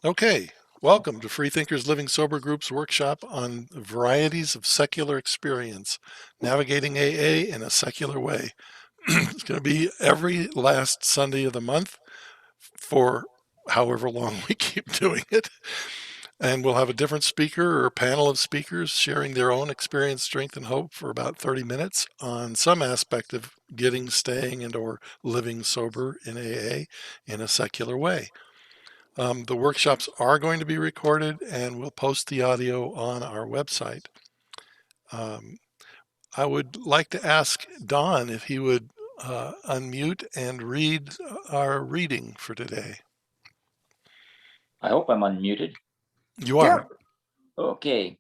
Okay, welcome to Freethinkers Living Sober Group's workshop on Varieties of Secular Experience, Navigating AA in a Secular Way. It's going to be every last Sunday of the month for however long we keep doing it. And we'll have a different speaker or a panel of speakers sharing their own experience, strength, and hope for about 30 minutes on some aspect of getting, staying, and or living sober in AA in a secular way. The workshops are going to be recorded and we'll post the audio on our website. I would like to ask Don if he would unmute and read our reading for today. I hope I'm unmuted. You are. Okay.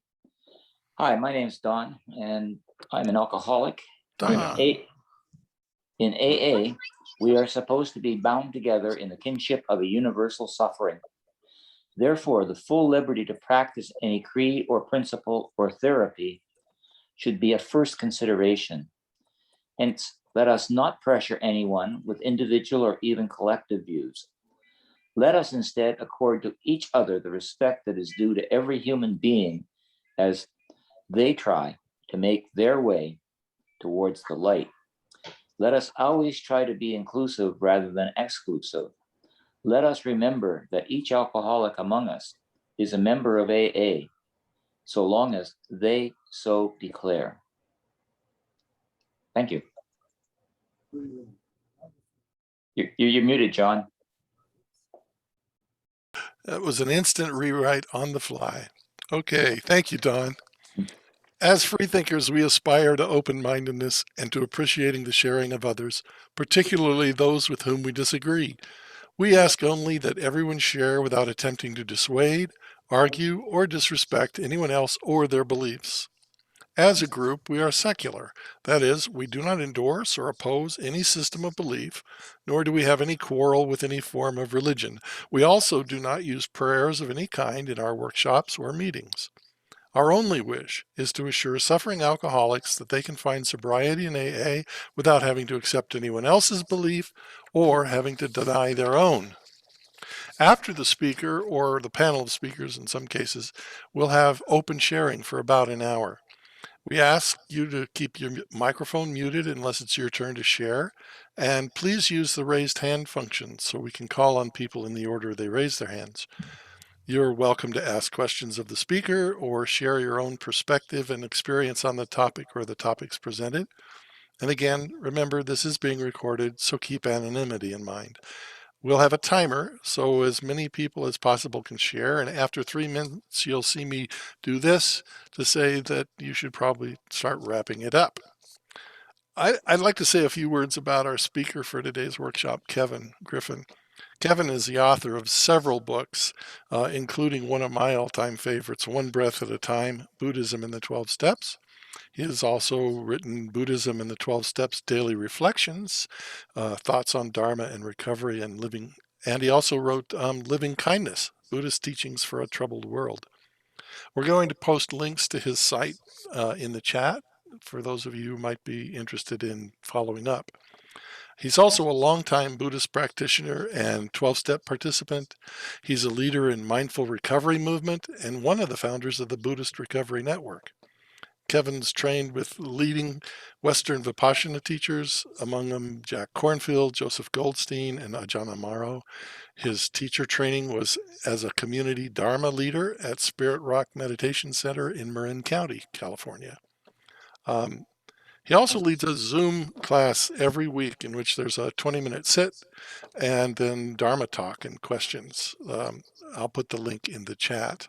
Hi, my name's Don, and I'm an alcoholic. Don. In AA, we are supposed to be bound together in the kinship of a universal suffering. Therefore, the full liberty to practice any creed or principle or therapy should be a first consideration. Hence, let us not pressure anyone with individual or even collective views. Let us instead accord to each other the respect that is due to every human being as they try to make their way towards the light. Let us always try to be inclusive rather than exclusive. Let us remember that each alcoholic among us is a member of AA, so long as they so declare. Thank you. You're muted, John. That was an instant rewrite on the fly. Okay, thank you, Don. As freethinkers, we aspire to open-mindedness and to appreciating the sharing of others, particularly those with whom we disagree. We ask only that everyone share without attempting to dissuade, argue, or disrespect anyone else or their beliefs. As a group, we are secular. That is, we do not endorse or oppose any system of belief, nor do we have any quarrel with any form of religion. We also do not use prayers of any kind in our workshops or meetings. Our only wish is to assure suffering alcoholics that they can find sobriety in AA without having to accept anyone else's belief or having to deny their own. After the speaker, or the panel of speakers in some cases, we'll have open sharing for about an hour. We ask you to keep your microphone muted unless it's your turn to share, and please use the raised hand function so we can call on people in the order they raise their hands. You're welcome to ask questions of the speaker or share your own perspective and experience on the topic or the topics presented. And again, remember this is being recorded, so keep anonymity in mind. We'll have a timer so as many people as possible can share, and after 3 minutes you'll see me do this to say that you should probably start wrapping it up. I'd like to say a few words about our speaker for today's workshop, Kevin Griffin. Kevin is the author of several books, including one of my all-time favorites, One Breath at a Time, Buddhism and the 12 Steps. He has also written Buddhism and the 12 Steps Daily Reflections, Thoughts on Dharma and Recovery and Living, and he also wrote Living Kindness, Buddhist Teachings for a Troubled World. We're going to post links to his site in the chat for those of you who might be interested in following up. He's also a longtime Buddhist practitioner and 12-step participant. He's a leader in mindful recovery movement and one of the founders of the Buddhist Recovery Network. Kevin's trained with leading Western Vipassana teachers, among them Jack Kornfield, Joseph Goldstein, and Ajahn Amaro. His teacher training was as a community Dharma leader at Spirit Rock Meditation Center in Marin County, California. He also leads a Zoom class every week in which there's a 20-minute sit and then Dharma talk and questions. I'll put the link in the chat.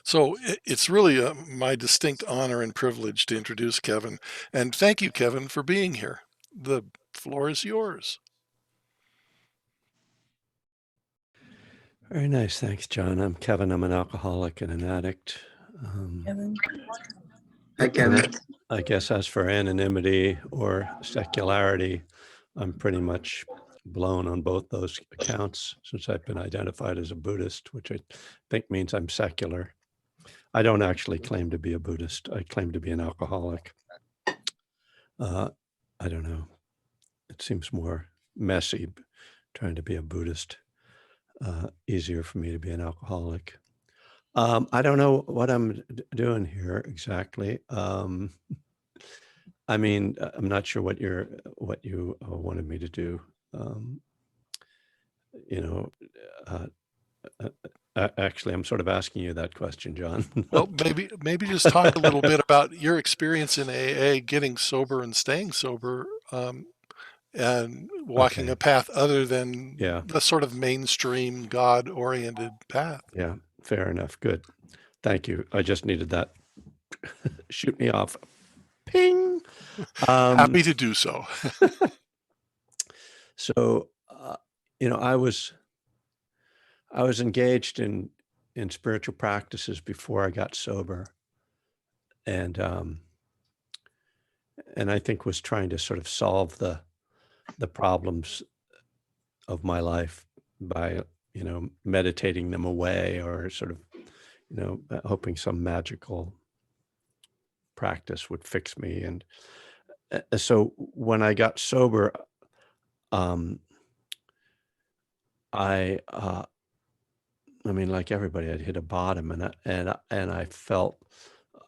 So it's really my distinct honor and privilege to introduce Kevin. And thank you, Kevin, for being here. The floor is yours. Very nice. Thanks, John. I'm Kevin. I'm an alcoholic and an addict. Kevin. Hi, Kevin. I guess as for anonymity or secularity, I'm pretty much blown on both those accounts since I've been identified as a Buddhist, which I think means I'm secular. I don't actually claim to be a Buddhist. I claim to be an alcoholic. I don't know. It seems more messy trying to be a Buddhist. easier for me to be an alcoholic. I don't know what I'm doing here exactly. I mean, I'm not sure what you wanted me to do. You know, uh, actually, I'm sort of asking you that question, John. Well, maybe just talk a little bit about your experience in AA, getting sober and staying sober, and walking Okay. a path other than Yeah. the sort of mainstream God-oriented path. Yeah. Fair enough. Good. Thank you. I just needed that. Shoot me off. Ping. Happy to do so. So, I was engaged in spiritual practices before I got sober, and I think was trying to sort of solve the problems of my life by meditating them away, or sort of hoping some magical practice would fix me. And so when I got sober, um, I mean, like everybody, I'd hit a bottom, and I felt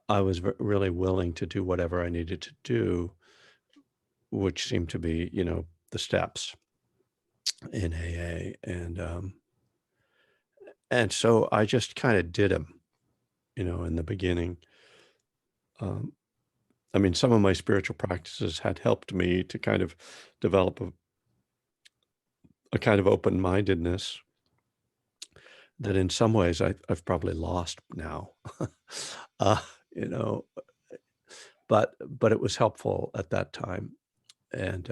I was really willing to do whatever I needed to do, which seemed to be, the steps in AA, and so I just kind of did them, in the beginning. Um, I mean, some of my spiritual practices had helped me to kind of develop a kind of open-mindedness that in some ways I've probably lost now. uh, you know, but it was helpful at that time. And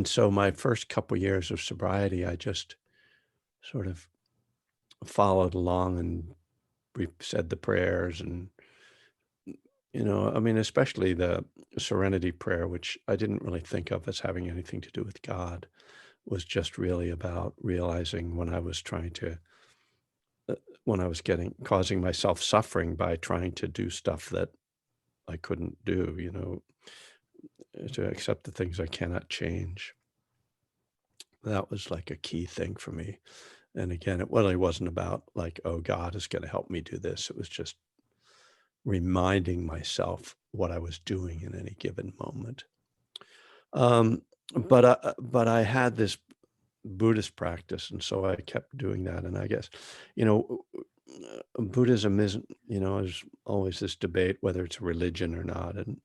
so my first couple years of sobriety, I just sort of followed along, and we said the prayers, and I mean, especially the serenity prayer, which I didn't really think of as having anything to do with God, was just really about realizing when I was trying to when I was causing myself suffering by trying to do stuff that I couldn't do, to accept the things I cannot change. That was like a key thing for me. And again, it really wasn't about like, oh, God is going to help me do this. It was just reminding myself what I was doing in any given moment. But I had this Buddhist practice, and so I kept doing that. And I guess, Buddhism isn't, there's always this debate whether it's a religion or not. And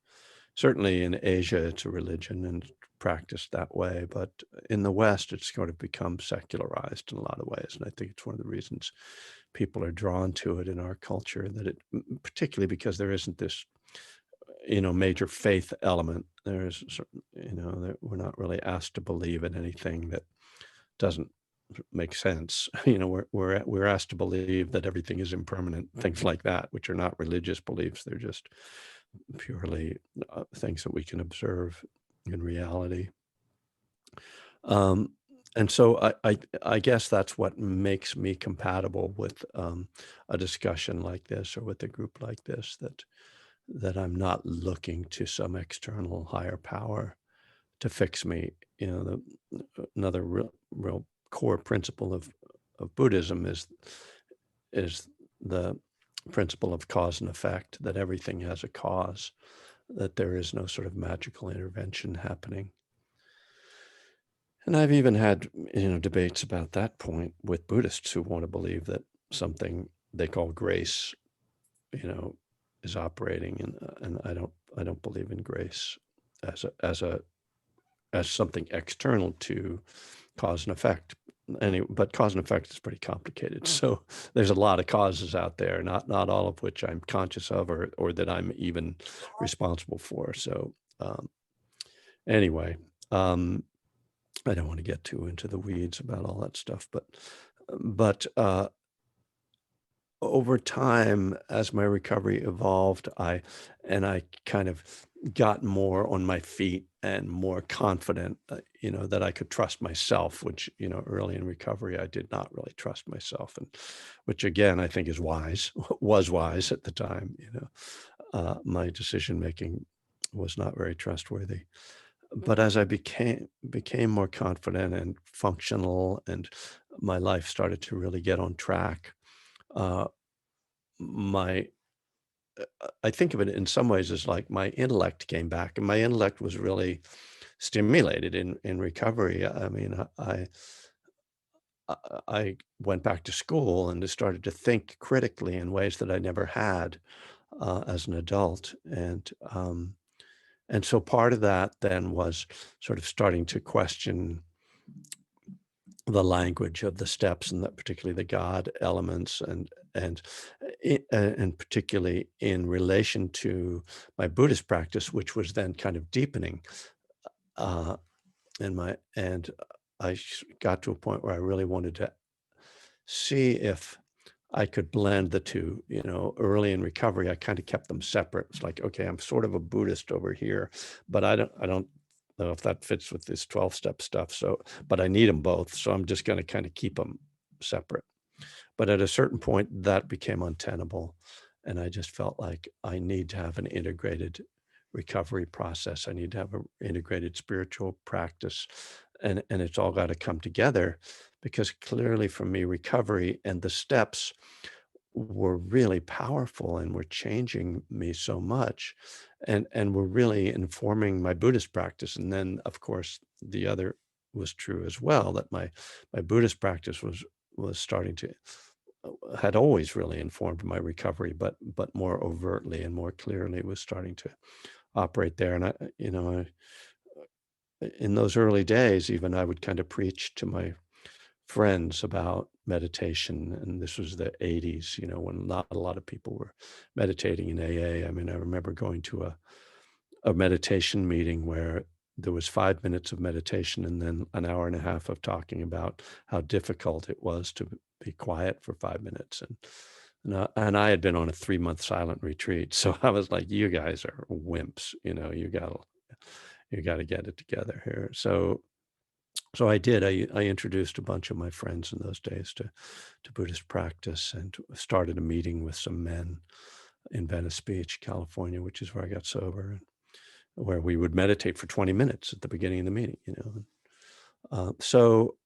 certainly in Asia, it's a religion and practiced that way. But in the West, it's sort of become secularized in a lot of ways. And I think it's one of the reasons people are drawn to it in our culture, that it, particularly because there isn't this, major faith element. There's, that we're not really asked to believe in anything that doesn't make sense. We're asked to believe that everything is impermanent, things like that, which are not religious beliefs. They're just purely things that we can observe in reality. And so I guess that's what makes me compatible with a discussion like this, or with a group like this, that I'm not looking to some external higher power to fix me. Another real core principle of Buddhism is the principle of cause and effect, that everything has a cause, that there is no sort of magical intervention happening. And I've even had, debates about that point with Buddhists who want to believe that something they call grace, is operating, and I don't believe in grace as something external to cause and effect. But cause and effect is pretty complicated. So there's a lot of causes out there, not all of which I'm conscious of, or that I'm even responsible for. So anyway, I don't want to get too into the weeds about all that stuff, but over time, as my recovery evolved, I kind of got more on my feet and more confident, that I could trust myself, which, early in recovery, I did not really trust myself, and which again, I think is wise, was wise at the time. My decision making was not very trustworthy. But as I became more confident and functional, and my life started to really get on track. Uh, I think of it in some ways as like my intellect came back, and my intellect was really stimulated in recovery. I mean, I went back to school and started to think critically in ways that I never had as an adult, and so part of that then was sort of starting to question the language of the steps, and that particularly the God elements, and particularly in relation to my Buddhist practice, which was then kind of deepening. Uh, and I got to a point where I really wanted to see if I could blend the two. You know, early in recovery, I kind of kept them separate. It's like, okay, I'm sort of a Buddhist over here, but I don't know if that fits with this 12-step stuff. So, but I need them both. So I'm just going to kind of keep them separate. But at a certain point, that became untenable. And I just felt like I need to have an integrated recovery process. I need to have an integrated spiritual practice. And it's all got to come together, because clearly for me, recovery and the steps were really powerful and were changing me so much, and were really informing my Buddhist practice. And then, of course, the other was true as well, that my Buddhist practice was starting to had always really informed my recovery, but more overtly and more clearly was starting to operate there. And in those early days, even I would kind of preach to my friends about meditation, and this was the 80s, when not a lot of people were meditating in AA. I mean, I remember going to a meditation meeting where there was 5 minutes of meditation and then an hour and a half of talking about how difficult it was to be quiet for 5 minutes. And I had been on a 3-month silent retreat. So I was like, you guys are wimps, you got to get it together here. So I did. I introduced a bunch of my friends in those days to Buddhist practice, and started a meeting with some men in Venice Beach, California, which is where I got sober, and where we would meditate for 20 minutes at the beginning of the meeting. So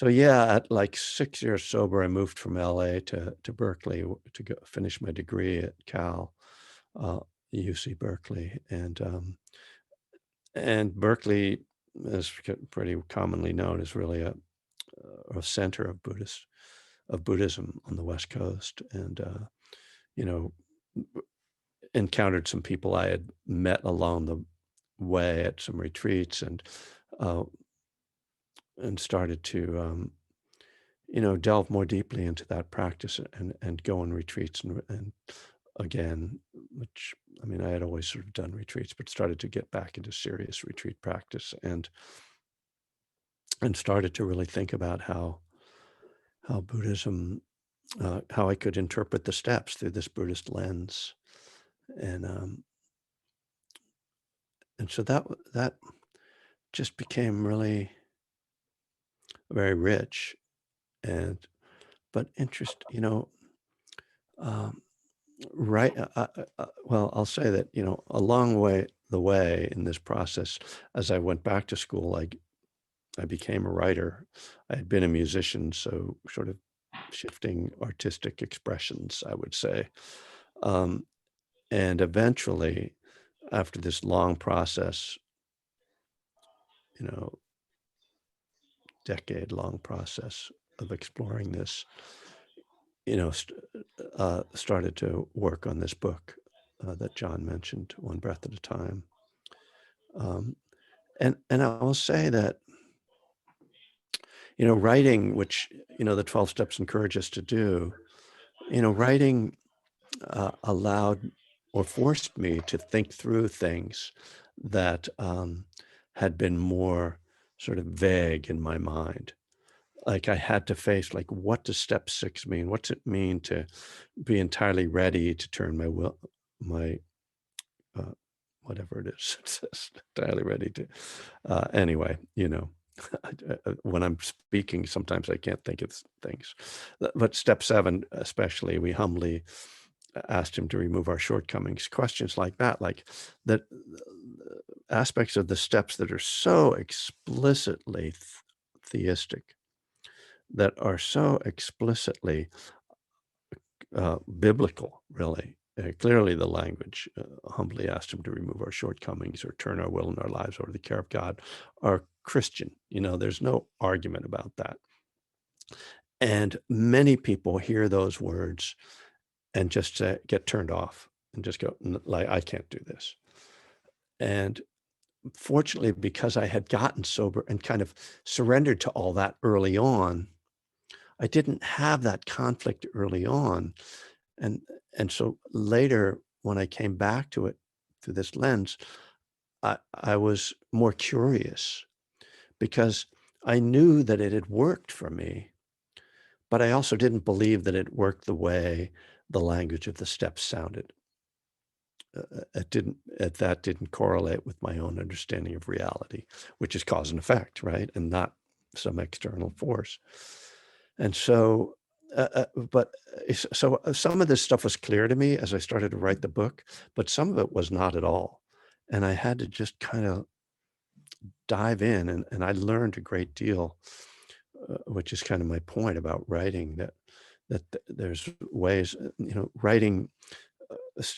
yeah, at like 6 years sober, I moved from LA to Berkeley to go finish my degree at Cal, UC Berkeley, and Berkeley is pretty commonly known as really a center of Buddhism on the West Coast, and you know, encountered some people I had met along the way at some retreats, uh, and started to delve more deeply into that practice, and go on retreats, and again, which, I mean, I had always sort of done retreats, but started to get back into serious retreat practice, and started to really think about how Buddhism, how I could interpret the steps through this Buddhist lens, and so that just became really very rich, and but interest, um, right. Well, I'll say that, along the way in this process, as I went back to school, I became a writer. I had been a musician, so sort of shifting artistic expressions, I would say. Um, and eventually, after this long process, you know, decade-long process of exploring this, started to work on this book that John mentioned, One Breath at a Time. And I will say that, writing, which, the 12 steps encourage us to do, writing allowed or forced me to think through things that had been more sort of vague in my mind. Like, I had to face, like, what does step 6 mean? What's it mean to be entirely ready to turn my uh, whatever it is, entirely ready to, anyway, when I'm speaking, sometimes I can't think of things. But step 7, especially, we humbly asked him to remove our shortcomings. Questions like that, like that, aspects of the steps that are so explicitly theistic, that are so explicitly biblical, really. Clearly, the language, humbly asked him to remove our shortcomings or turn our will and our lives over to the care of God, are Christian. There's no argument about that. And many people hear those words and just get turned off and just go, like, I can't do this. And fortunately, because I had gotten sober and kind of surrendered to all that early on, I didn't have that conflict early on. And so later, when I came back to it through this lens, I was more curious because I knew that it had worked for me, but I also didn't believe that it worked the way the language of the steps sounded. That didn't correlate with my own understanding of reality, which is cause and effect, right? And not some external force. And so, some of this stuff was clear to me as I started to write the book, but some of it was not at all. And I had to just kind of dive in, and I learned a great deal, which is kind of my point about writing, that there's ways, writing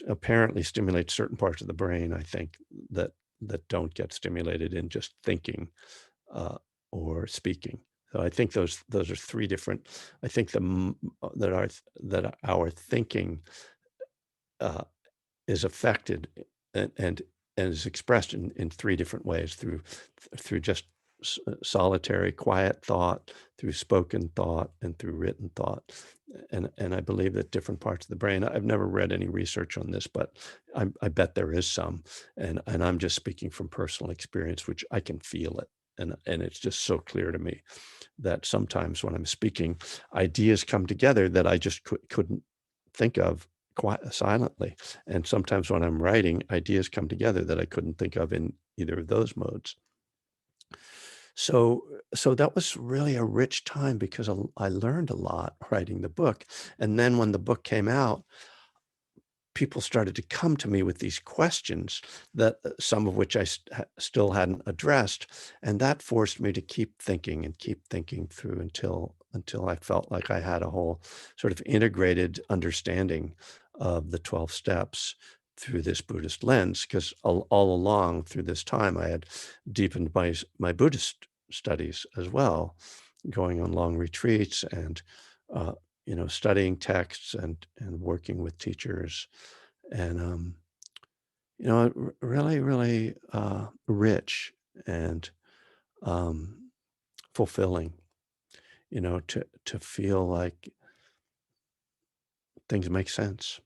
apparently stimulates certain parts of the brain, I think, that don't get stimulated in just thinking or speaking. So I think those are three different. I think that our thinking is affected and is expressed in three different ways: through just solitary, quiet thought, through spoken thought, and through written thought. And I believe that different parts of the brain. I've never read any research on this, but I bet there is some. And I'm just speaking from personal experience, which I can feel it. And it's just so clear to me that sometimes when I'm speaking, ideas come together that I just couldn't think of silently. And sometimes when I'm writing, ideas come together that I couldn't think of in either of those modes. So that was really a rich time because I learned a lot writing the book. And then when the book came out, people started to come to me with these questions that some of which I still hadn't addressed. And that forced me to keep thinking through until I felt like I had a whole sort of integrated understanding of the 12 steps through this Buddhist lens, because all along through this time, I had deepened my Buddhist studies as well, going on long retreats and studying texts and working with teachers, and really, really rich and fulfilling. To feel like things make sense.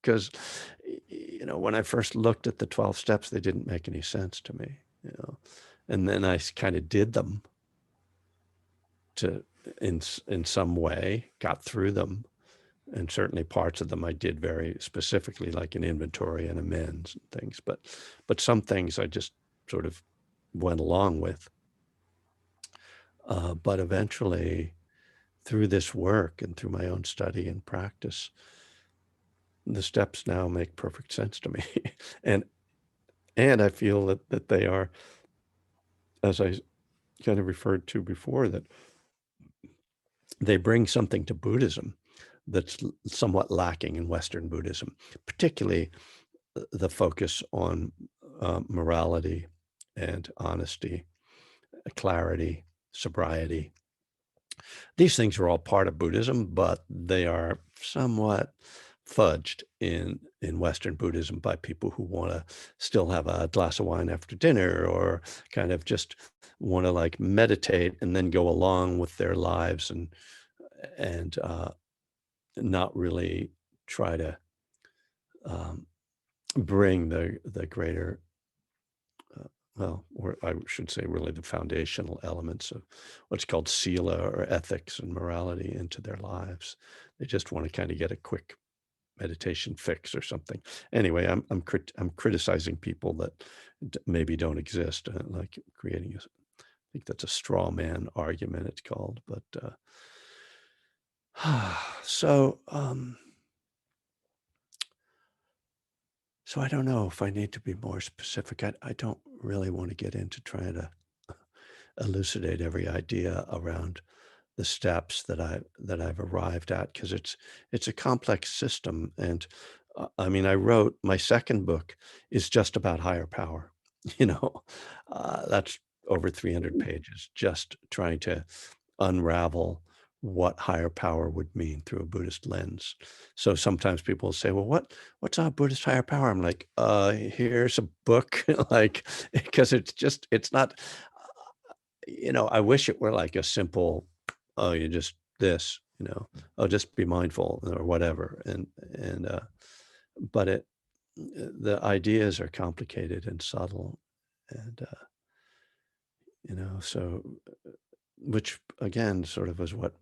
Because when I first looked at the 12 steps, they didn't make any sense to me. And then I kind of did them in some way, got through them. And certainly parts of them I did very specifically, like an inventory and amends and things. But some things I just sort of went along with. But eventually, through this work and through my own study and practice, the steps now make perfect sense to me. and I feel that they are, as I kind of referred to before, that they bring something to Buddhism that's somewhat lacking in Western Buddhism, particularly the focus on morality and honesty, clarity, sobriety. These things are all part of Buddhism, but they are somewhat fudged in Western Buddhism by people who want to still have a glass of wine after dinner, or kind of just want to like meditate and then go along with their lives and not really try to bring the greater, or I should say really the foundational elements of what's called sila or ethics and morality into their lives. They just want to kind of get a quick meditation fix or something. Anyway, I'm criticizing people that maybe don't exist, like creating I think that's a straw man argument it's called, but so I don't know if I need to be more specific. I don't really want to get into trying to elucidate every idea around the steps that I've arrived at, because it's a complex system. And I mean, I wrote my second book is just about higher power. You know, that's over 300 pages, just trying to unravel what higher power would mean through a Buddhist lens. So sometimes people will say, well, what's a Buddhist higher power? I'm like, here's a book, like, because it's not, you know, I wish it were like a simple, oh, you just this, you know, oh, just be mindful or whatever. But the ideas are complicated and subtle, and, you know, so, which again, sort of is what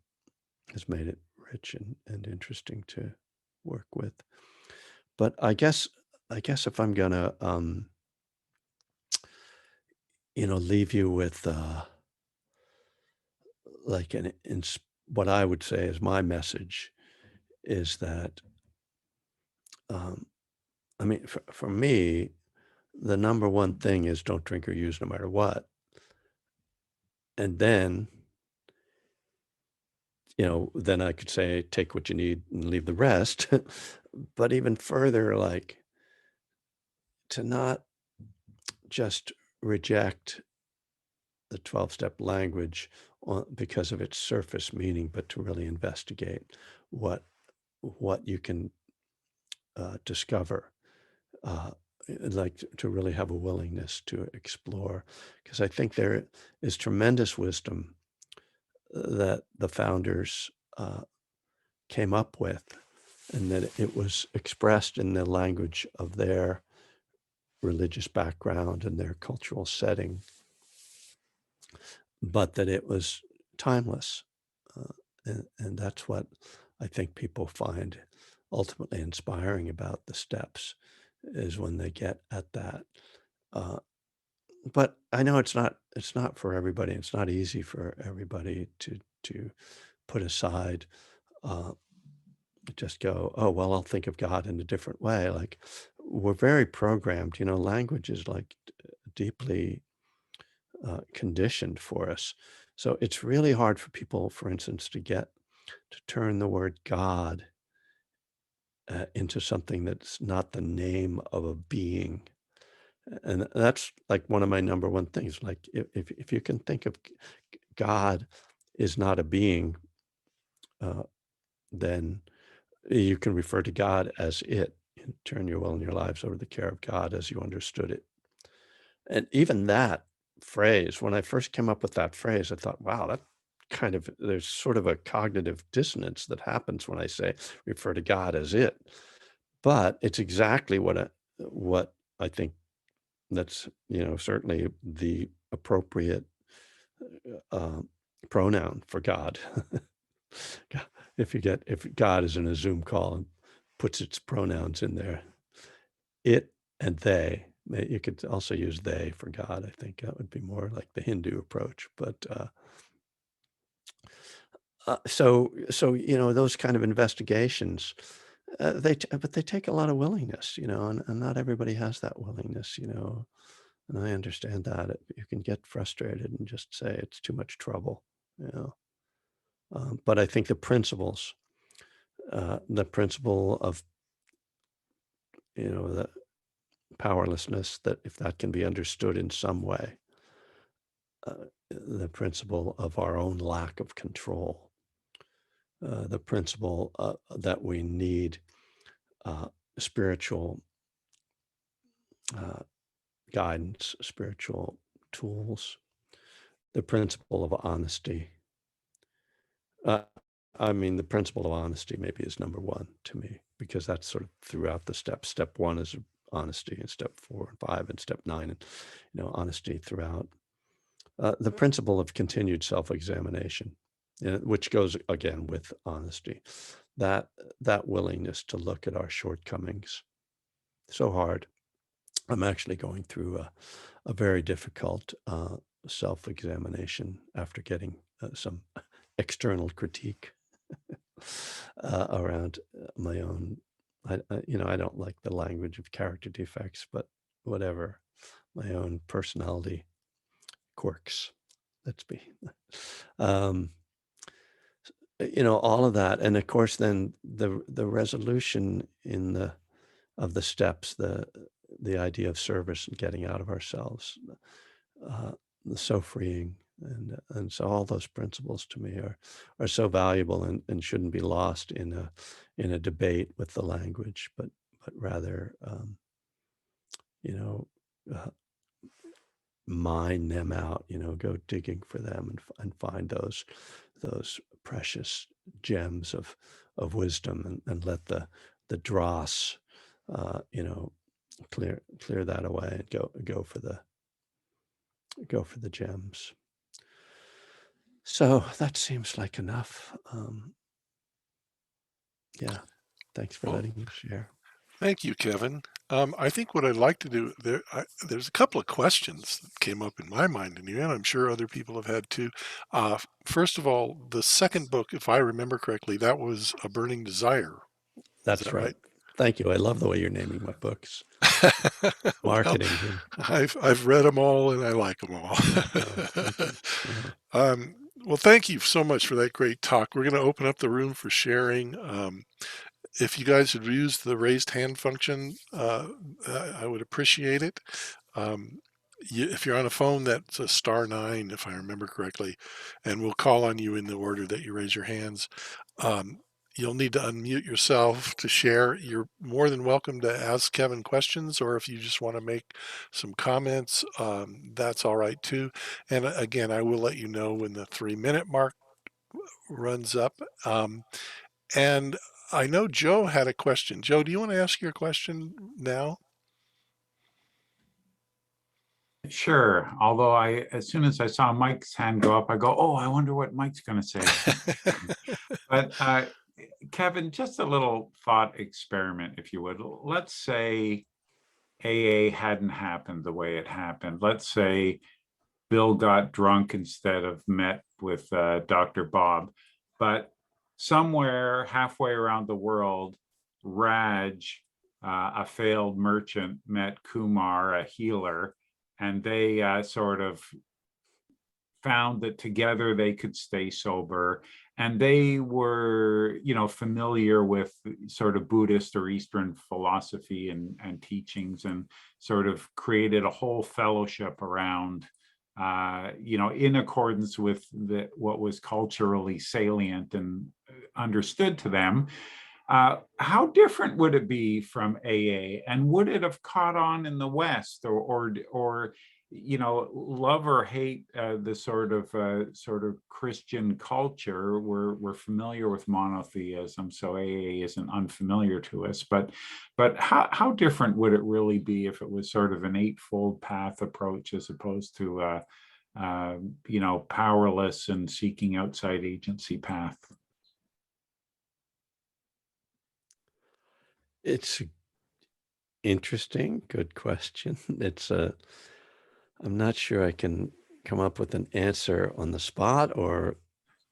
has made it rich and interesting to work with. But I guess if I'm gonna, you know, leave you with, like what I would say is my message is that, um, I mean, for me, the number one thing is don't drink or use no matter what. And then, you know, then I could say, take what you need and leave the rest. But even further, like, to not just reject the 12-step language because of its surface meaning, but to really investigate what you can discover, like to really have a willingness to explore. Because I think there is tremendous wisdom that the founders came up with, and that it was expressed in the language of their religious background and their cultural setting, but that it was timeless. And that's what I think people find ultimately inspiring about the steps, is when they get at that. But I know it's not for everybody. It's not easy for everybody to put aside, just go, oh, well, I'll think of God in a different way. Like, we're very programmed, you know, language is like deeply conditioned for us. So it's really hard for people, for instance, to turn the word God into something that's not the name of a being. And that's like one of my number one things. Like, if you can think of God is not a being, then you can refer to God as it, and turn your will and your lives over to the care of God as you understood it. And even that phrase, when I first came up with that phrase, I thought, wow, that kind of, there's sort of a cognitive dissonance that happens when I say refer to God as it. But it's exactly what I think that's, you know, certainly the appropriate pronoun for God. If God is in a Zoom call and puts its pronouns in there, it and they. You could also use they for God. I think that would be more like the Hindu approach. But so you know, those kind of investigations, but they take a lot of willingness, you know, and not everybody has that willingness, you know. And I understand that you can get frustrated and just say it's too much trouble, you know. But I think the principle of, you know, the powerlessness, that if that can be understood in some way, the principle of our own lack of control, the principle that we need spiritual guidance, spiritual tools, the principle of honesty. I mean, the principle of honesty maybe is number one to me, because that's sort of throughout the steps. Step 1 is honesty, and step 4 and 5 and step 9, and, you know, honesty throughout. The principle of continued self-examination, which goes again with honesty, that willingness to look at our shortcomings. So hard. I'm actually going through a very difficult self-examination after getting some external critique around my own. You know, I don't like the language of character defects, but whatever, my own personality quirks. Let's be. all of that. And of course, then the resolution of the steps, the idea of service and getting out of ourselves, uh, so freeing. And so all those principles to me are so valuable and shouldn't be lost in a debate with the language, but rather, uh, mine them out, go digging for them and find those precious gems of wisdom and let the dross, clear that away and go for the gems. So that seems like enough. Yeah, thanks for Well, letting me share. thank you, Kevin. I think what I'd like to do there's a couple of questions that came up in my mind, and I'm sure other people have had too. First of all, the second book, if I remember correctly, that was A Burning Desire. Is That's that right. right? Thank you. I love the way you're naming my books. Well, Marketing here. I've read them all and I like them all. Thank you. Well, thank you so much for that great talk. We're going to open up the room for sharing. If you guys would use the raised hand function, I would appreciate it. If you're on a phone, that's a *9, if I remember correctly, and we'll call on you in the order that you raise your hands. Um, you'll need to unmute yourself to share. You're more than welcome to ask Kevin questions, or if you just want to make some comments, that's all right too. And again, I will let you know when the 3-minute mark runs up. And I know Joe had a question. Joe, do you want to ask your question now? Sure. Although as soon as I saw Mike's hand go up, I go, oh, I wonder what Mike's going to say. But Kevin, just a little thought experiment, if you would. Let's say AA hadn't happened the way it happened. Let's say Bill got drunk instead of met with Dr. Bob. But somewhere halfway around the world, Raj, a failed merchant, met Kumar, a healer, and they sort of found that together they could stay sober. And they were, familiar with sort of Buddhist or Eastern philosophy and teachings, and sort of created a whole fellowship around, in accordance with what was culturally salient and understood to them. How different would it be from AA, and would it have caught on in the West, or love or hate the sort of Christian culture? We're familiar with monotheism, so AA isn't unfamiliar to us. But how different would it really be if it was sort of an eightfold path approach as opposed to powerless and seeking outside agency path? It's interesting. Good question. I'm not sure I can come up with an answer on the spot or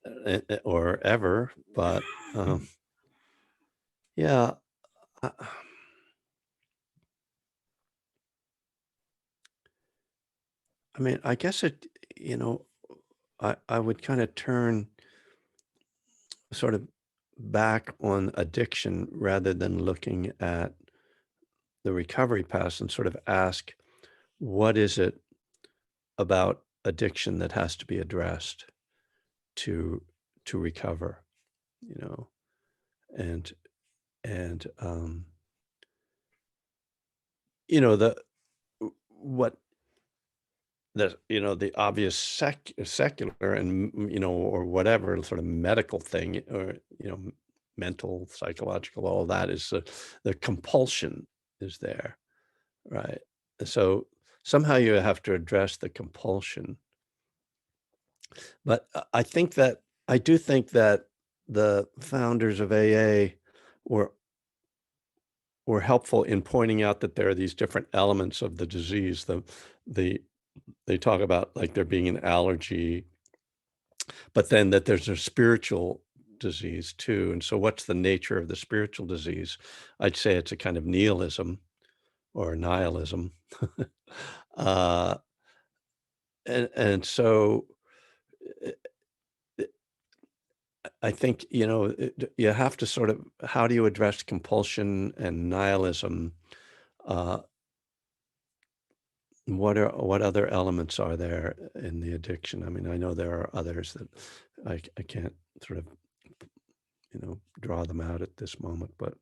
ever, but yeah. I mean, I guess I would kind of turn sort of back on addiction rather than looking at the recovery path, and sort of ask, what is it about addiction that has to be addressed to recover, and what the obvious secular and or whatever sort of medical thing, or mental, psychological, all of that is the compulsion is there, right? So somehow you have to address the compulsion. But I do think that the founders of AA were helpful in pointing out that there are these different elements of the disease. They talk about like there being an allergy, but then that there's a spiritual disease too. And so what's the nature of the spiritual disease? I'd say it's a kind of nihilism or nihilism. And so I think, you have to sort of, how do you address compulsion and nihilism? What other elements are there in the addiction? I mean, I know there are others that I can't sort of, draw them out at this moment, but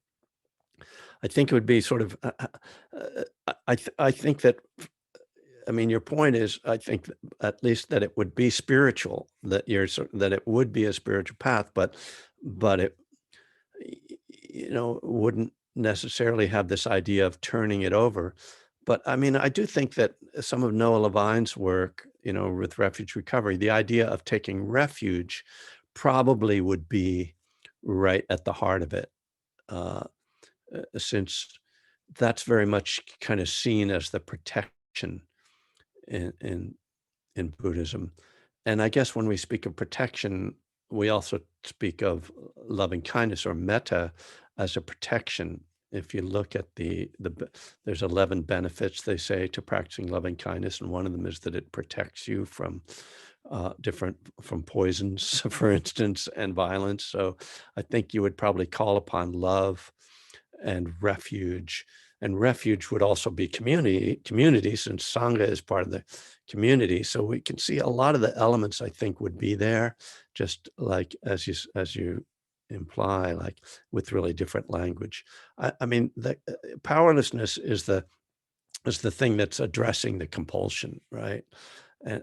I think it would be sort of, I think that, I mean, your point is, I think at least that it would be spiritual, that that it would be a spiritual path, but it, wouldn't necessarily have this idea of turning it over. But I mean, I do think that some of Noah Levine's work, with refuge recovery, the idea of taking refuge probably would be right at the heart of it, since that's very much kind of seen as the protection in, in Buddhism. And I guess when we speak of protection, we also speak of loving kindness or metta as a protection. If you look at there's 11 benefits, they say, to practicing loving kindness, and one of them is that it protects you from from poisons, for instance, and violence. So I think you would probably call upon love and refuge. And refuge would also be community, since Sangha is part of the community. So we can see a lot of the elements, I think, would be there, just like as you imply, like with really different language. I mean, the powerlessness is the thing that's addressing the compulsion, right?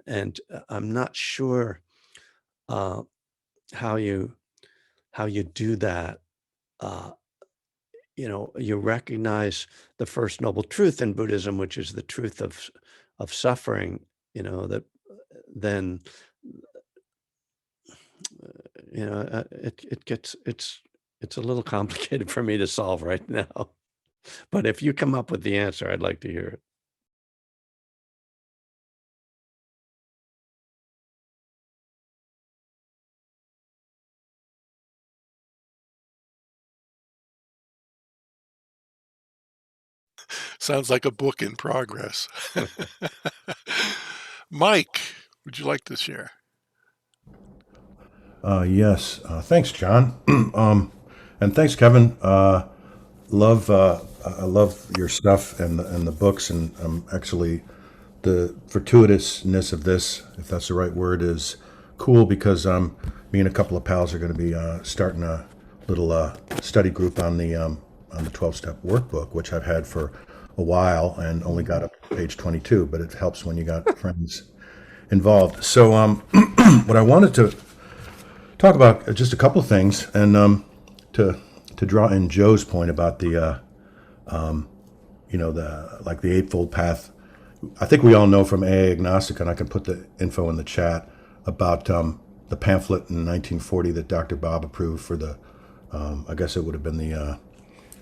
And I'm not sure how you do that. You recognize the first noble truth in Buddhism, which is the truth of suffering, that then, it's a little complicated for me to solve right now. But if you come up with the answer, I'd like to hear it. Sounds like a book in progress. Mike, would you like to share? Yes. Thanks, John. And thanks, Kevin. I love your stuff and the books, and actually the fortuitousness of this, if that's the right word, is cool, because me and a couple of pals are going to be starting a little study group on the 12-step workbook, which I've had for a while and only got up to page 22, but it helps when you got friends involved. So what I wanted to talk about, just a couple of things, and to draw in Joe's point about the the Eightfold Path. I think we all know from AA Agnostic, and I can put the info in the chat, about the pamphlet in 1940 that Dr. Bob approved for the, I guess it would have been the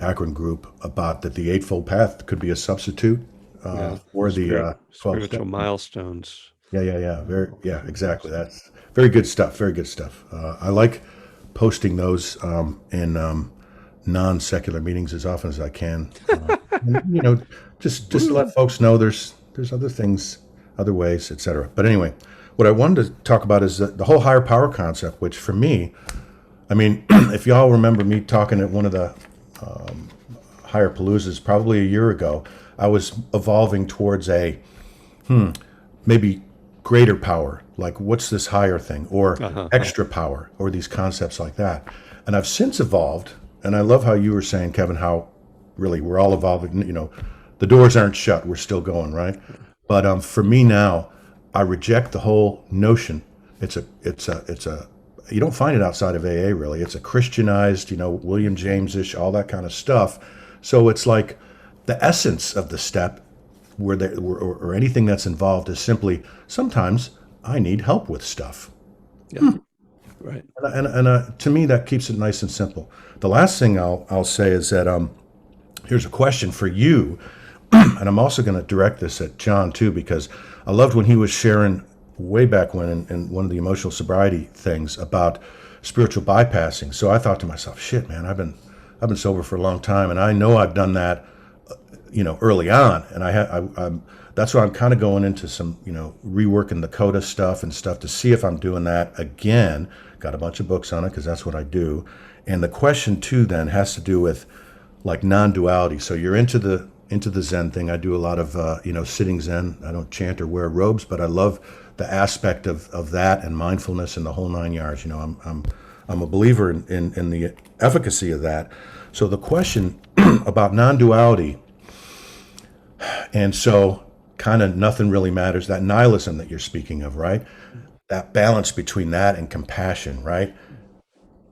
Akron group, about that the Eightfold Path could be a substitute for the 12 spiritual milestones. Yeah, exactly. That's very good stuff. Very good stuff. I like posting those in non-secular meetings as often as I can. And, just to let folks know there's other things, other ways, etc. But anyway, what I wanted to talk about is the whole higher power concept, which for me, I mean, if y'all remember me talking at one of the higher paloozas probably a year ago, I was evolving towards a maybe greater power, like what's this higher thing, or extra power, or these concepts like that. And I've since evolved, and I love how you were saying, Kevin, how really we're all evolving. The doors aren't shut, we're still going, right? But for me now, I reject the whole notion. It's a you don't find it outside of AA, really. It's a Christianized, William James-ish, all that kind of stuff. So it's like the essence of the step, or anything that's involved, is simply, sometimes I need help with stuff. Yeah, right. And to me, that keeps it nice and simple. The last thing I'll say is that here's a question for you, and I'm also going to direct this at John too, because I loved when he was sharing way back when in one of the emotional sobriety things about spiritual bypassing. So I thought to myself, shit, man, I've been sober for a long time, and I know I've done that, early on, and I'm that's why I'm kind of going into some, reworking the coda stuff and stuff to see if I'm doing that again, got a bunch of books on it because that's what I do. And the question too then has to do with like non-duality. So you're into the Zen thing. I do a lot of sitting Zen. I don't chant or wear robes, but I love the aspect of that and mindfulness and the whole 9 yards. I'm a believer in the efficacy of that. So the question about non-duality, and so kind of nothing really matters, that nihilism that you're speaking of, right? That balance between that and compassion, right?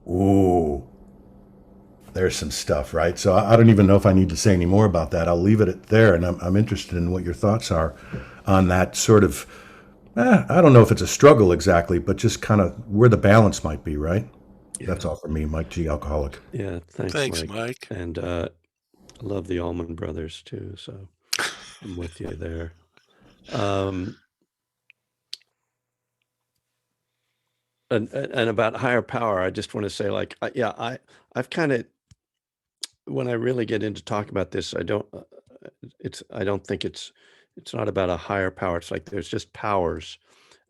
Ooh, there's some stuff, right? So I don't even know if I need to say any more about that. I'll leave it at there, and I'm interested in what your thoughts are on that sort of, I don't know if it's a struggle exactly, but just kind of where the balance might be, right? That's all for me, Mike G, alcoholic. Yeah, thanks, Thanks, Mike. Mike. And I love the Allman Brothers too, so I'm with you there. And about higher power, I just want to say, like, I've kind of, when I really get into talking about this, I don't think it's not about a higher power. It's like there's just powers,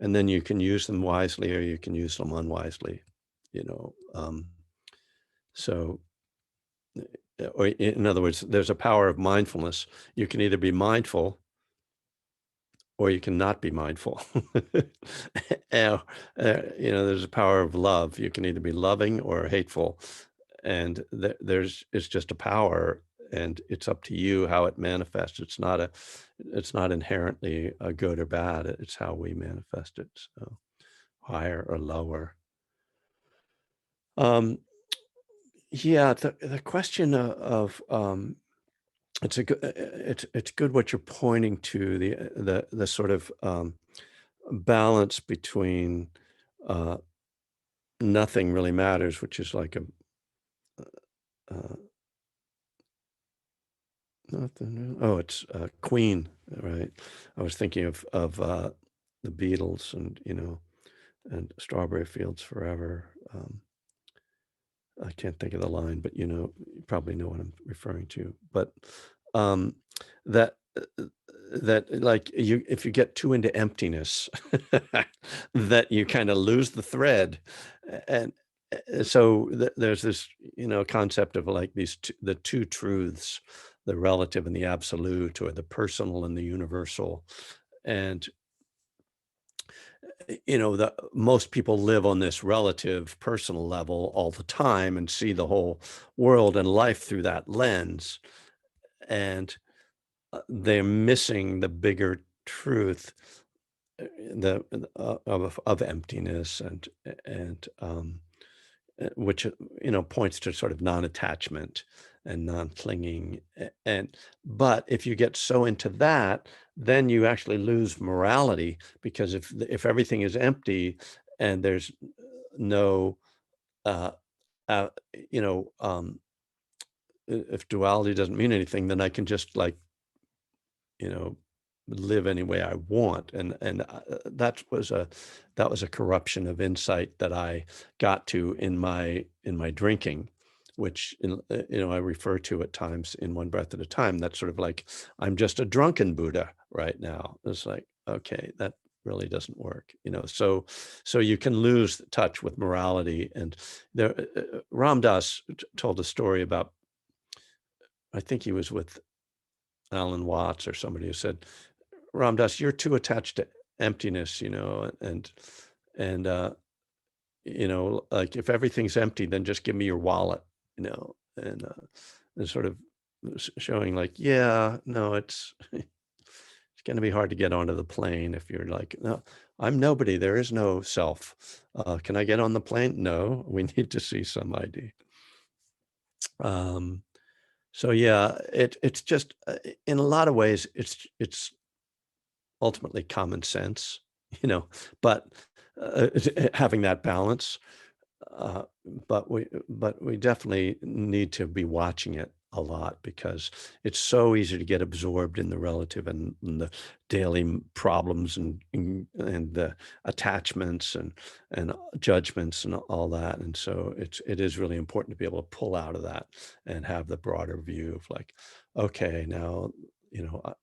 and then you can use them wisely or you can use them unwisely, so, or in other words, there's a power of mindfulness. You can either be mindful or you can not be mindful. There's a power of love. You can either be loving or hateful, and it's just a power, and it's up to you how it manifests. It's not inherently a good or bad. It's how we manifest it. So higher or lower. Yeah, the question of it's good what you're pointing to, the sort of balance between nothing really matters, which is like a nothing. Oh, it's Queen, right? I was thinking of the Beatles and and Strawberry Fields Forever. I can't think of the line, but you probably know what I'm referring to. But um, that like if you get too into emptiness, that you kind of lose the thread, and so there's this concept of like the two truths, the relative and the absolute, or the personal and the universal, and that most people live on this relative personal level all the time and see the whole world and life through that lens, and they're missing the bigger truth, of emptiness, and which points to sort of non-attachment and non-clinging, but if you get so into that, then you actually lose morality, because if everything is empty and there's no uh, uh you know um if duality doesn't mean anything, then I can just like you know live any way I want, and that was a corruption of insight that I got to in my drinking, which I refer to at times in One Breath at a Time. That's sort of like, I'm just a drunken Buddha right now. It's like, okay, that really doesn't work, so you can lose touch with morality. And there, Ram Dass told a story about, I think he was with Alan Watts or somebody, who said, Ram Dass, you're too attached to emptiness, and like, if everything's empty, then just give me your wallet, and sort of showing like, yeah, no, it's going to be hard to get onto the plane if you're like, no, I'm nobody. There is no self. Can I get on the plane? No, we need to see some ID. So yeah, it's just, in a lot of ways, it's ultimately common sense, but having that balance. Uh, but we definitely need to be watching it a lot, because it's so easy to get absorbed in the relative and the daily problems and the attachments and judgments and all that. And so it is really important to be able to pull out of that and have the broader view of like, okay, now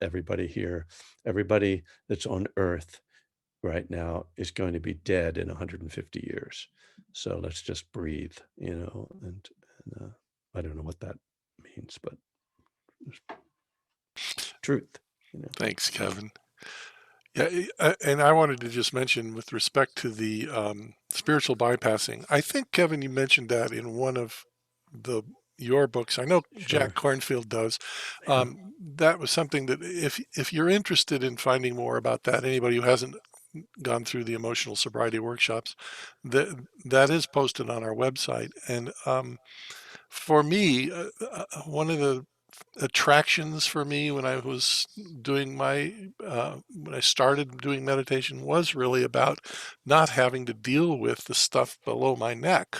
everybody that's on Earth right now is going to be dead in 150 years. So let's just breathe, and I don't know what that means, but truth, Thanks, Kevin. Yeah, and I wanted to just mention with respect to the spiritual bypassing, I think, Kevin, you mentioned that in one of your books. I know Jack Sure. Kornfield does. That was something that if you're interested in finding more about that, anybody who hasn't gone through the emotional sobriety workshops, that is posted on our website. And for me, one of the attractions for me when I was doing when I started doing meditation was really about not having to deal with the stuff below my neck.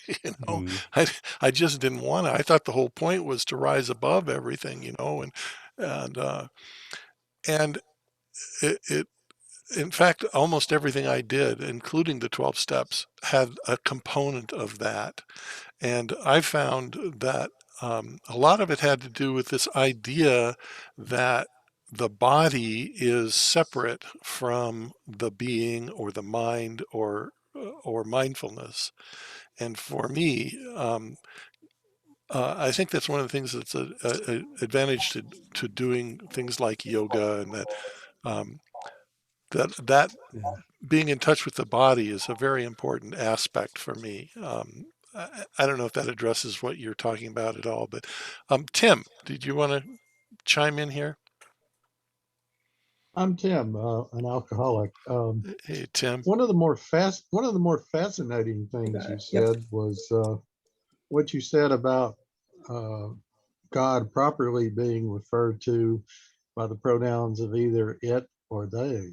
Mhm. I just didn't want to. I thought the whole point was to rise above everything, and and it in fact, almost everything I did, including the 12 steps, had a component of that. And I found that a lot of it had to do with this idea that the body is separate from the being or the mind or mindfulness. And for me, I think that's one of the things that's a advantage to doing things like yoga, and um, that Yeah. being in touch with the body is a very important aspect for me. I don't know if that addresses what you're talking about at all, but Tim, did you want to chime in here? I'm Tim, an alcoholic. Hey, Tim. One of the more fascinating things you Yep. said was what you said about uh, God properly being referred to by the pronouns of either it or they.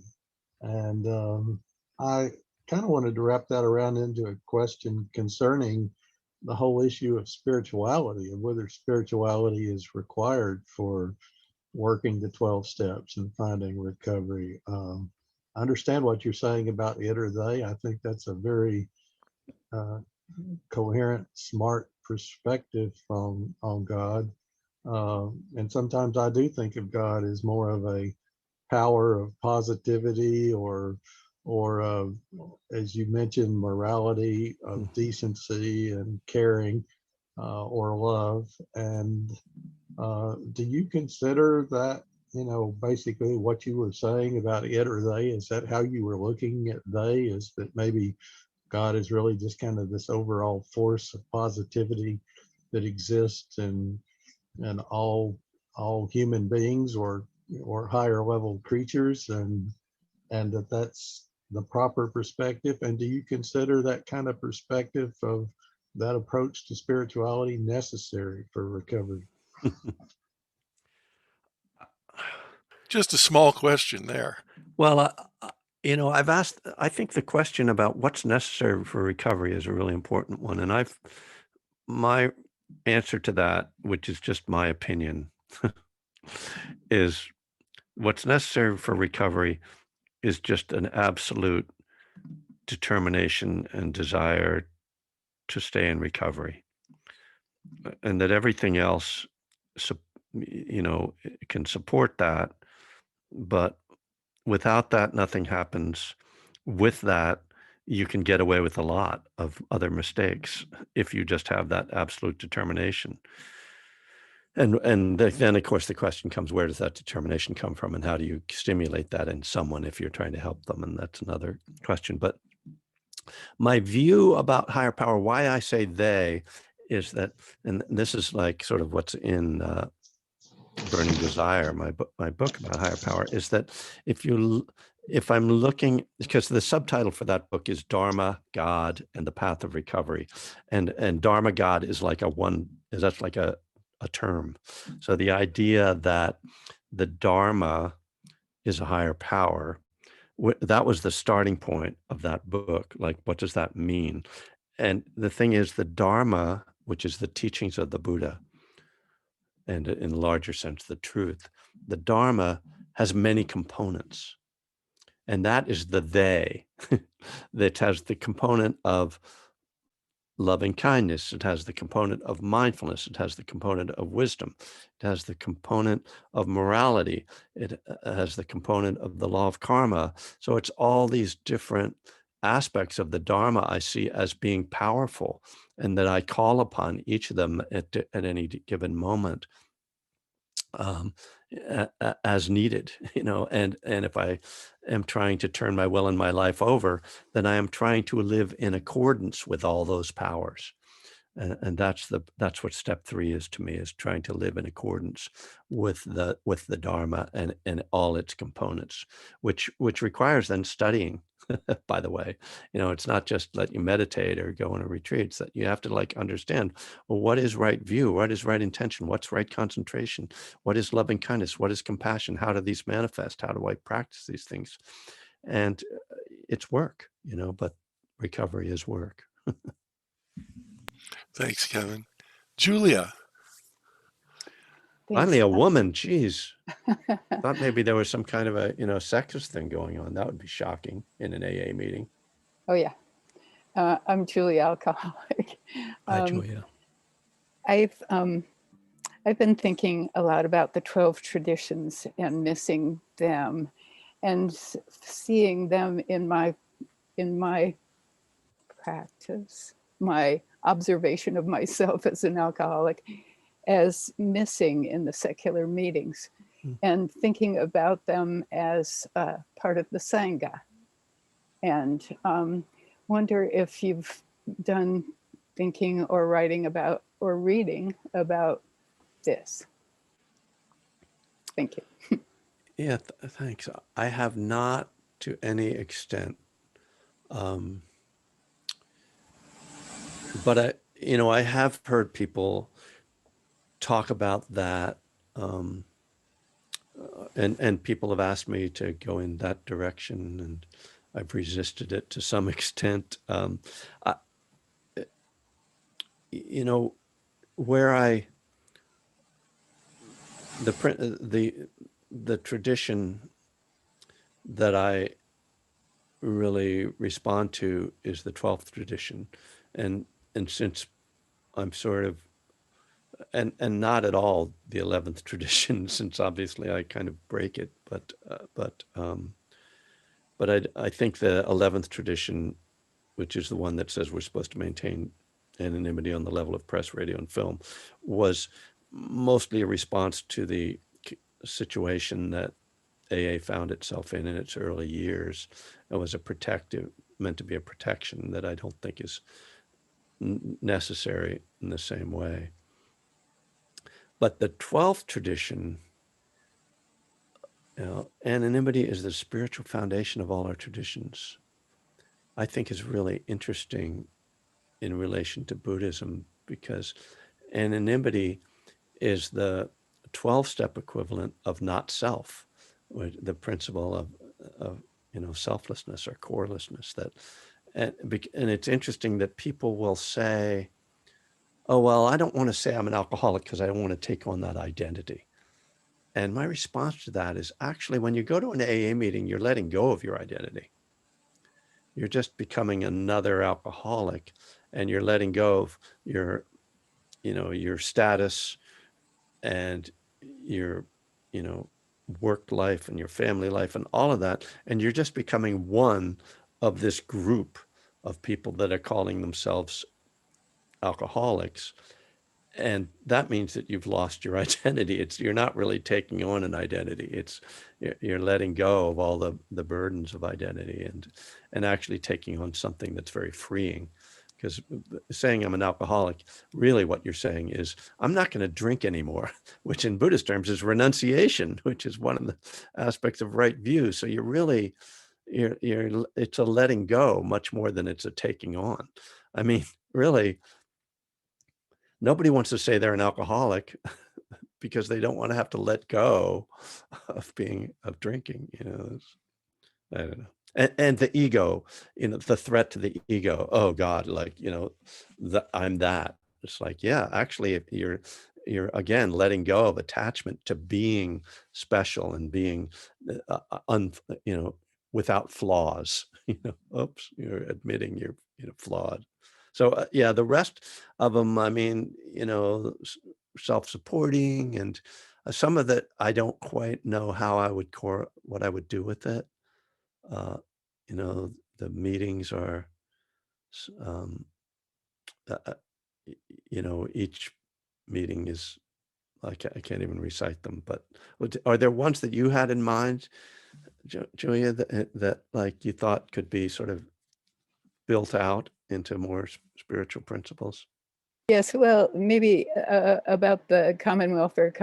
And I kind of wanted to wrap that around into a question concerning the whole issue of spirituality and whether spirituality is required for working the 12 steps and finding recovery. I understand what you're saying about it or they. I think that's a very uh, coherent, smart perspective on God. And sometimes I do think of God as more of a power of positivity or as you mentioned, morality, of decency and caring, or love. And do you consider that, basically what you were saying about it or they, is that how you were looking at they, is that maybe God is really just kind of this overall force of positivity that exists in all human beings or higher level creatures, and that's the proper perspective? And do you consider that kind of perspective of that approach to spirituality necessary for recovery? Just a small question there. Well, I've asked, I think the question about what's necessary for recovery is a really important one. And my answer to that, which is just my opinion, is what's necessary for recovery is just an absolute determination and desire to stay in recovery. And that everything else, can support that. But without that, nothing happens. With that, you can get away with a lot of other mistakes if you just have that absolute determination. And then, of course, the question comes, where does that determination come from, and how do you stimulate that in someone if you're trying to help them? And that's another question. But my view about higher power, why I say they, is that, and this is like sort of what's in Burning Desire, my book about higher power, is that if I'm looking, because the subtitle for that book is Dharma, God, and the Path of Recovery, and Dharma, God is like that's like a term. So the idea that the Dharma is a higher power, that was the starting point of that book. Like, what does that mean? And the thing is, the Dharma, which is the teachings of the Buddha, and in a larger sense, the truth, the Dharma has many components. And that is the they that has the component of loving kindness. It has the component of mindfulness. It has the component of wisdom. It has the component of morality. It has the component of the law of karma. So it's all these different aspects of the Dharma I see as being powerful, and that I call upon each of them at any given moment as needed, and if I am trying to turn my will and my life over, then I am trying to live in accordance with all those powers. And that's what step 3 is to me, is trying to live in accordance with the Dharma and all its components, which requires then studying. By the way, it's not just let you meditate or go on a retreat. It's that you have to understand, well, what is right view? What is right intention? What's right concentration? What is loving kindness? What is compassion? How do these manifest? How do I practice these things? And it's work, but recovery is work. Thanks, Kevin. Julia. Finally, a woman. Geez. Thought maybe there was some kind of a sexist thing going on. That would be shocking in an AA meeting. Oh yeah, I'm Julia, alcoholic. Hi, Julia. I've been thinking a lot about the 12 traditions and missing them, and seeing them in my practice, my observation of myself as an alcoholic, as missing in the secular meetings. And thinking about them as part of the Sangha. And wonder if you've done thinking or writing about or reading about this. Thank you. Yeah, thanks. I have not to any extent. But I have heard people talk about that. And people have asked me to go in that direction, and I've resisted it to some extent. Where the tradition that I really respond to is the 12th tradition, and since I'm sort of and not at all the 11th tradition, since obviously I kind of break it, but I think the 11th tradition, which is the one that says we're supposed to maintain anonymity on the level of press, radio, and film, was mostly a response to the situation that AA found itself in its early years. It was meant to be a protection that I don't think is necessary in the same way. But the 12th tradition, anonymity is the spiritual foundation of all our traditions, I think is really interesting in relation to Buddhism, because anonymity is the 12-step equivalent of not self, the principle of selflessness or corelessness. And it's interesting that people will say, oh, well, I don't want to say I'm an alcoholic because I don't want to take on that identity. And my response to that is, actually, when you go to an AA meeting, you're letting go of your identity. You're just becoming another alcoholic, and you're letting go of your status and your, work life and your family life and all of that. And you're just becoming one of this group of people that are calling themselves alcoholics. And that means that you've lost your identity. You're not really taking on an identity. You're letting go of all the burdens of identity and actually taking on something that's very freeing. Because saying I'm an alcoholic, really what you're saying is, I'm not going to drink anymore, which in Buddhist terms is renunciation, which is one of the aspects of right view. So you're really, it's a letting go much more than it's a taking on. I mean, really, nobody wants to say they're an alcoholic because they don't want to have to let go of drinking, I don't know. And the ego, the threat to the ego. Oh God, I'm that. It's like, yeah, actually, if you're again letting go of attachment to being special and being, without flaws. Oops, you're admitting you're flawed. So yeah, the rest of them, I mean, self-supporting, and some of that I don't quite know how what I would do with it. the meetings are, each meeting is, I can't even recite them, but are there ones that you had in mind, Julia, that like you thought could be sort of built out into more spiritual principles? Yes, well, maybe about the common welfare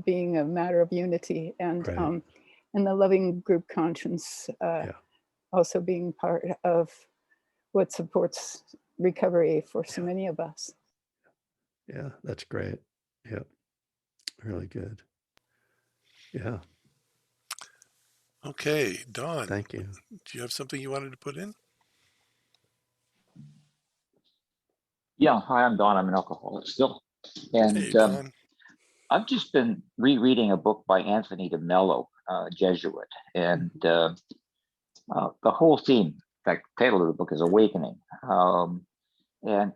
being a matter of unity, and Right. and the loving group conscience Yeah. also being part of what supports recovery for so many of us. Yeah, that's great. Yeah, really good. Yeah, Okay, Don, thank you. do you have something you wanted to put in? Yeah, hi, I'm Don. I'm an alcoholic still. And Hey, Don. I've just been rereading a book by Anthony de Mello, Jesuit. And the whole theme, in fact, the title of the book is Awakening. And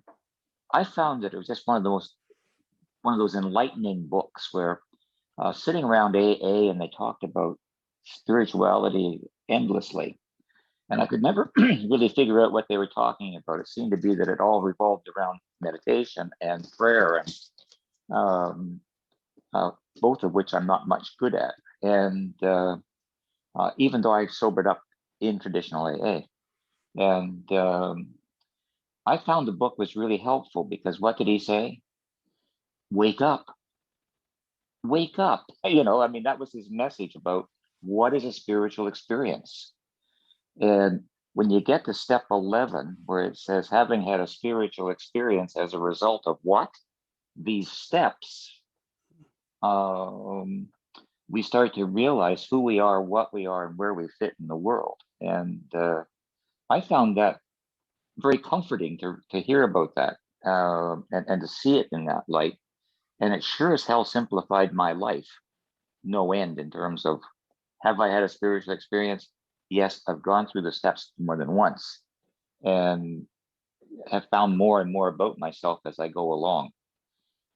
I found that it was just one of those enlightening books where sitting around AA and they talked about spirituality endlessly. And I could never really figure out what they were talking about. It seemed to be that it all revolved around meditation and prayer, and both of which I'm not much good at. And even though I sobered up in traditional AA, and I found the book was really helpful because what did he say? Wake up, wake up. I mean, that was his message about what is a spiritual experience. And when you get to step 11, where it says, having had a spiritual experience as a result of what? These steps, we start to realize who we are, what we are, and where we fit in the world. And I found that very comforting to hear about that and to see it in that light. And it sure as hell simplified my life, no end, in terms of, have I had a spiritual experience? Yes, I've gone through the steps more than once and have found more and more about myself as I go along.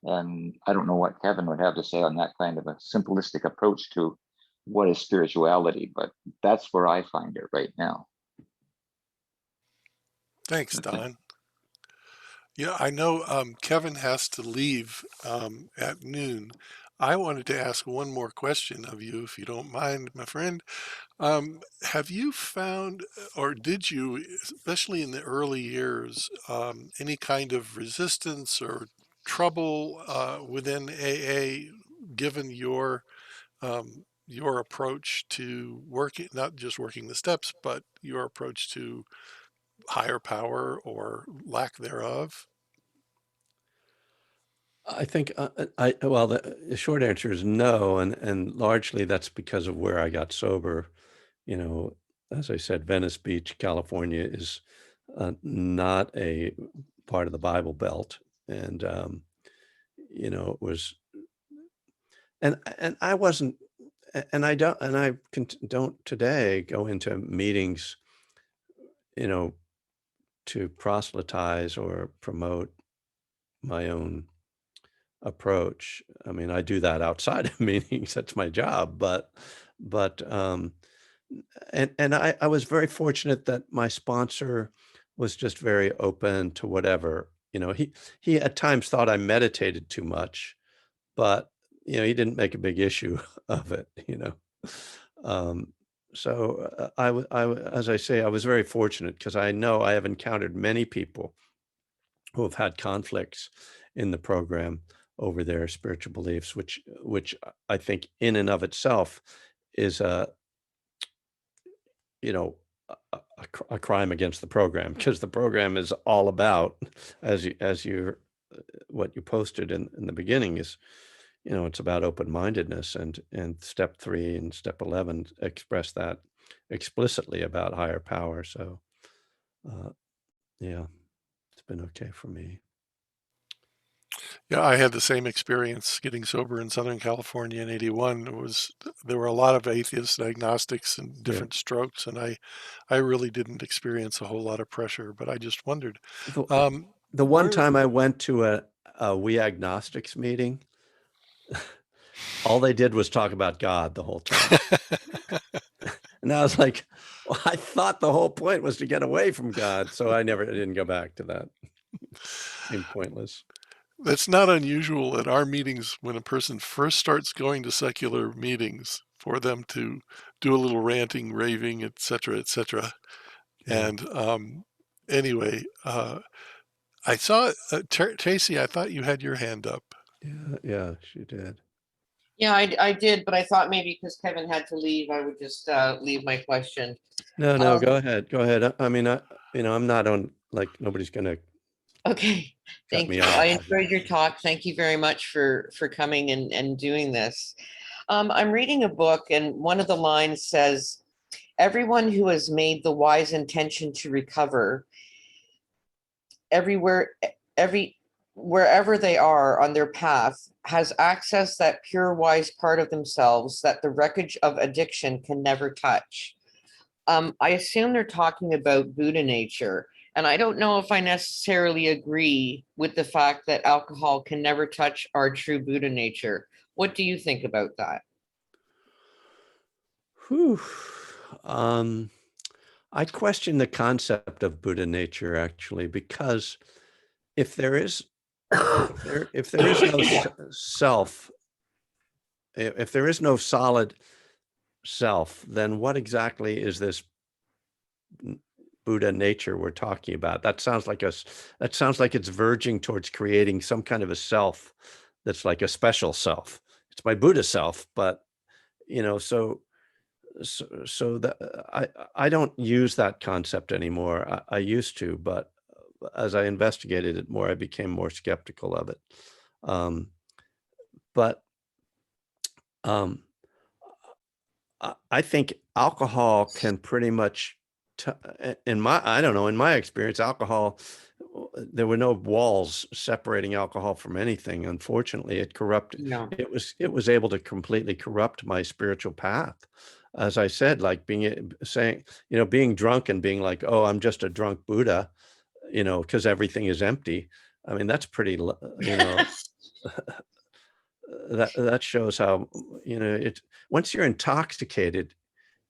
And I don't know what Kevin would have to say on that kind of a simplistic approach to what is spirituality, but that's where I find it right now. Thanks, Don. Yeah, I know Kevin has to leave at noon. I wanted to ask one more question of you, if you don't mind, my friend. Have you found, or did you, especially in the early years, any kind of resistance or trouble within AA, given your approach to working, not just working the steps, but your approach to higher power or lack thereof? I think well, the short answer is no, and largely that's because of where I got sober. As I said, Venice Beach, California is not a part of the Bible Belt, and it was, and I wasn't, and I don't today go into meetings, to proselytize or promote my own approach. I mean, I do that outside of meetings. That's my job. But and I was very fortunate that my sponsor was just very open to whatever. He at times thought I meditated too much, but he didn't make a big issue of it. So as I say, I was very fortunate because I know I have encountered many people who have had conflicts in the program over their spiritual beliefs, which I think in and of itself is a crime against the program, because the program is all about, what you posted in the beginning is, it's about open-mindedness, and step 3 and step 11 express that explicitly about higher power. So yeah, it's been okay for me. Yeah, I had the same experience getting sober in Southern California in '81. There were a lot of atheists and agnostics and different strokes, and I really didn't experience a whole lot of pressure, but I just wondered. The one time I went to a We Agnostics meeting, all they did was talk about God the whole time. And I was like, Well, I thought the whole point was to get away from God, so I didn't go back to that. Seemed pointless. That's not unusual at our meetings when a person first starts going to secular meetings for them to do a little ranting, raving, etc., etc. Yeah. And anyway, I saw Tracy. I thought you had your hand up. Yeah, she did. Yeah, I did, but I thought maybe because Kevin had to leave, I would just leave my question. No, go ahead. Go ahead. I mean, I'm not on, like, nobody's going to Okay, cut thank me you. off. I enjoyed your talk. Thank you very much for coming and doing this. I'm reading a book, and one of the lines says, "Everyone who has made the wise intention to recover, wherever they are on their path, has access that pure, wise part of themselves that the wreckage of addiction can never touch." I assume they're talking about Buddha nature. And I don't know if I necessarily agree with the fact that alcohol can never touch our true Buddha nature. What do you think about that? Whew. I question the concept of Buddha nature, actually, because if there is no self, if there is no solid self, then what exactly is this Buddha nature we're talking about? That sounds like it's verging towards creating some kind of a self that's like a special self. It's my Buddha self, but so that I don't use that concept anymore. I used to, but as I investigated it more, I became more skeptical of it. But I think alcohol can pretty much, in my experience, alcohol, there were no walls separating alcohol from anything. Unfortunately, No. it was able to completely corrupt my spiritual path. As I said, like being drunk and being like, oh, I'm just a drunk Buddha, because everything is empty. I mean, that's pretty, that shows how, once you're intoxicated,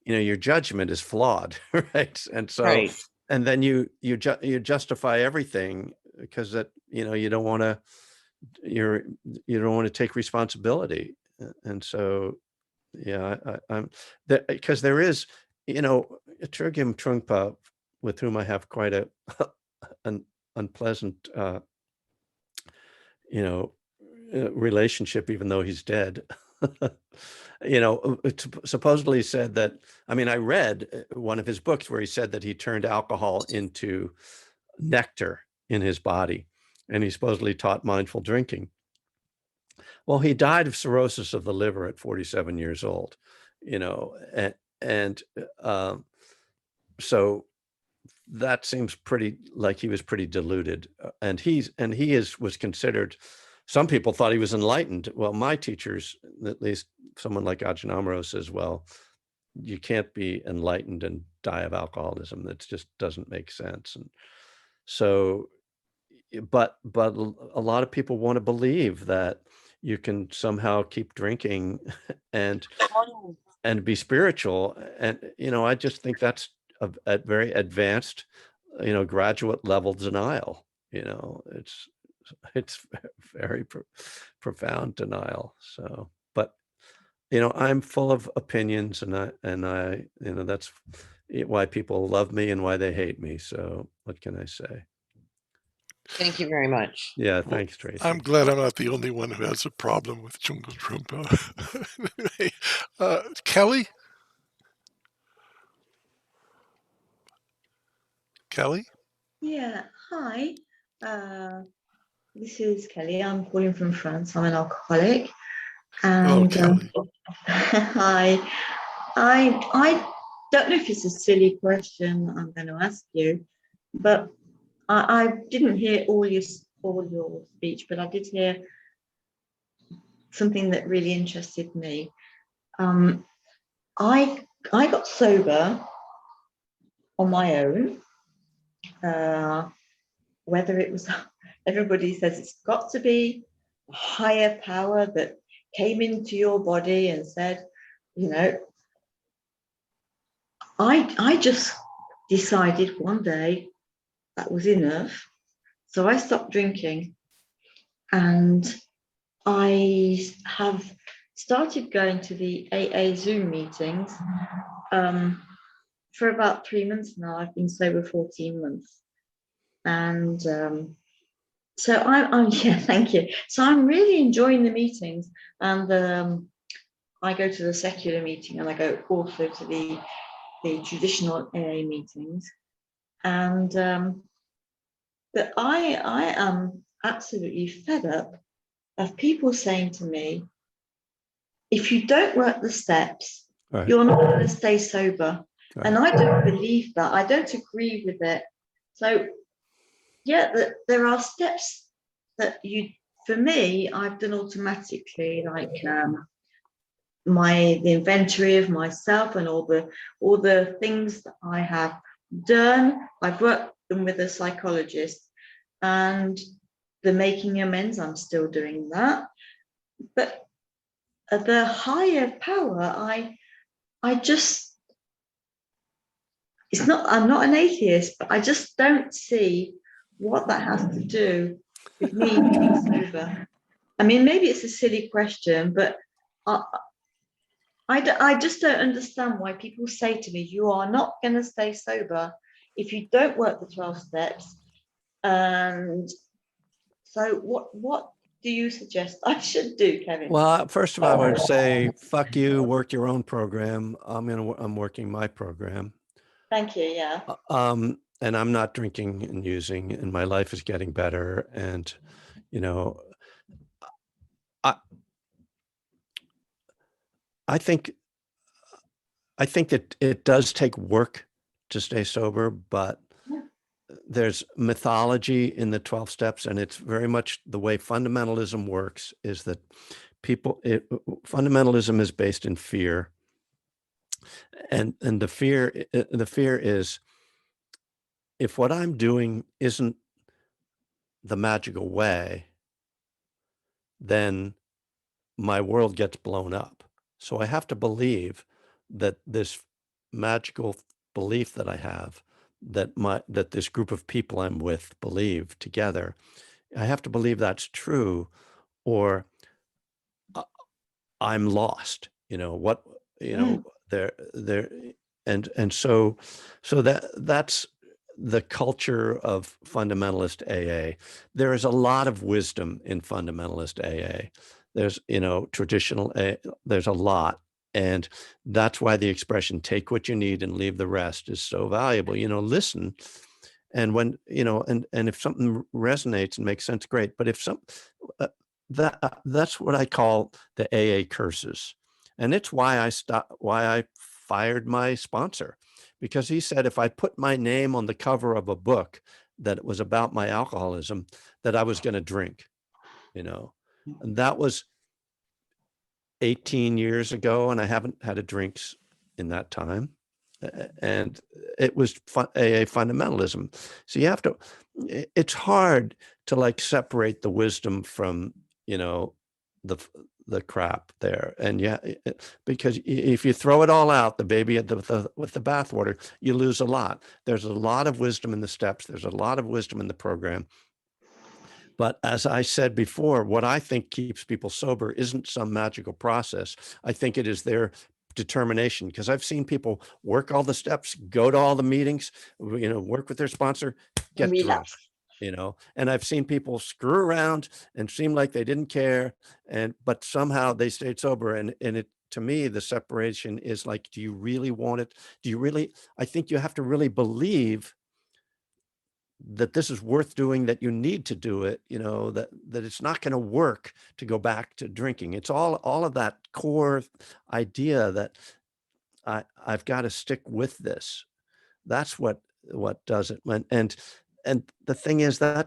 your judgment is flawed, right? And so, Right. and then you justify everything because that, you don't want to take responsibility. And so, yeah, I'm because there is, Trungim Trungpa, with whom I have quite an unpleasant, relationship, even though he's dead. It supposedly said that, I mean, I read one of his books where he said that he turned alcohol into nectar in his body, and he supposedly taught mindful drinking. Well, he died of cirrhosis of the liver at 47 years old, and so that seems pretty like he was pretty deluded, and was considered. Some people thought he was enlightened. Well, my teachers, at least someone like Ajahn Amaro, says, well, you can't be enlightened and die of alcoholism. That just doesn't make sense. And so, but a lot of people want to believe that you can somehow keep drinking and be spiritual. And, I just think that's a very advanced, graduate level denial. It's very profound denial. So, but I'm full of opinions, and I that's why people love me and why they hate me. So what can I say? Thank you very much. Yeah, thanks, Tracy. I'm glad I'm not the only one who has a problem with Jungle Trumpa. Kelly? Kelly? Yeah, hi. This is Kelly. I'm calling from France. I'm an alcoholic. Hello, And Kelly. hi. I don't know if it's a silly question I'm going to ask you, but I didn't hear all your speech, but I did hear something that really interested me. I got sober on my own. Whether it was, everybody says it's got to be a higher power that came into your body and said, I just decided one day that was enough. So I stopped drinking, and I have started going to the AA Zoom meetings for about 3 months now. I've been sober 14 months. And so I'm yeah, thank you. So I'm really enjoying the meetings, and I go to the secular meeting, and I go also to the traditional AA meetings. And but I am absolutely fed up of people saying to me, if you don't work the steps, Right. you're not going to stay sober. Right. And I don't believe that. I don't agree with it. So yeah, there are steps that for me, I've done automatically, like the inventory of myself and all the things that I have done. I've worked them with a psychologist, and the making amends, I'm still doing that. But the higher power, I just, I'm not an atheist, but I just don't see what that has to do with me being sober. I mean, maybe it's a silly question, but I just don't understand why people say to me, you are not going to stay sober if you don't work the 12 steps. And so what do you suggest I should do, Kevin? Well, first of all, I would say, fuck you, work your own program. I'm working my program. Thank you, yeah. And I'm not drinking and using, and my life is getting better. And, you know, I think that it does take work to stay sober, but there's mythology in the 12 steps, and it's very much the way fundamentalism works, is that fundamentalism is based in fear. And the fear is, if what I'm doing isn't the magical way, then my world gets blown up. So I have to believe that this magical belief that I have, that this group of people I'm with believe together, I have to believe that's true, or I'm lost. So that's the culture of fundamentalist AA. There is a lot of wisdom in fundamentalist AA. There's, traditional AA, there's a lot. And that's why the expression, take what you need and leave the rest, is so valuable. Listen. And when, and if something resonates and makes sense, great. But if that's what I call the AA curses. And it's why I fired my sponsor, because he said, if I put my name on the cover of a book that was about my alcoholism, that I was going to drink, and that was 18 years ago. And I haven't had a drink in that time. And it was AA fundamentalism. So it's hard to separate the wisdom from, the crap there. And because if you throw it all out, the baby with the bathwater, you lose a lot. There's a lot of wisdom in the steps. There's a lot of wisdom in the program. But as I said before, what I think keeps people sober isn't some magical process. I think it is their determination, because I've seen people work all the steps, go to all the meetings, work with their sponsor, get drunk, and I've seen people screw around and seem like they didn't care, but somehow they stayed sober. And it, to me, the separation is like, do you really want it? I think you have to really believe that this is worth doing, that you need to do it, that it's not going to work to go back to drinking. It's all of that core idea that I've got to stick with this. That's what does it. And the thing is, I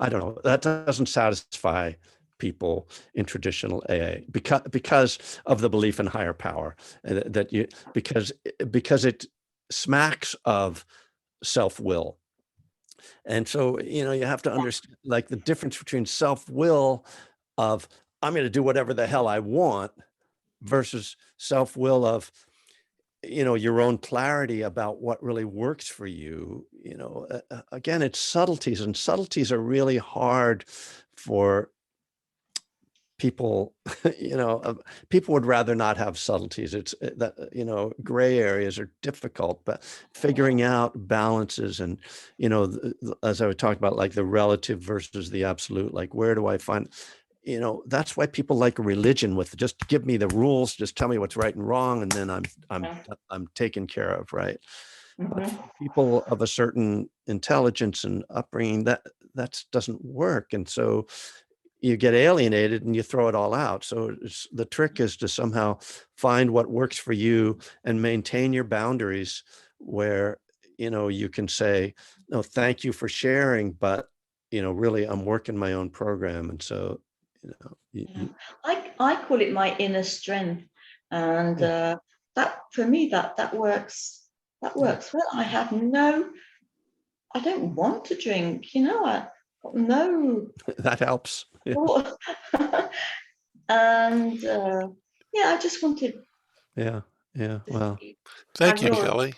don't know, that doesn't satisfy people in traditional AA because of the belief in higher power, because it smacks of self-will. And so, you have to understand the difference between self-will of I'm going to do whatever the hell I want versus self-will of your own clarity about what really works for you. Again, it's subtleties, and subtleties are really hard for people. People would rather not have subtleties. It's that, gray areas are difficult, but figuring out balances and, as I would talk about, like the relative versus the absolute, like where do I find, that's why people like religion, with just give me the rules, just tell me what's right and wrong, and then I'm taken care of, right? But for people of a certain intelligence and upbringing, that doesn't work, and so you get alienated and you throw it all out. So the trick is to somehow find what works for you and maintain your boundaries, where you can say, no, thank you for sharing, but really I'm working my own program. And so I call it my inner strength, and that for me that works. That works well. I don't want to drink. I got no. That helps. Yeah. And I just wanted. Yeah. Well, Thank you, Kelly.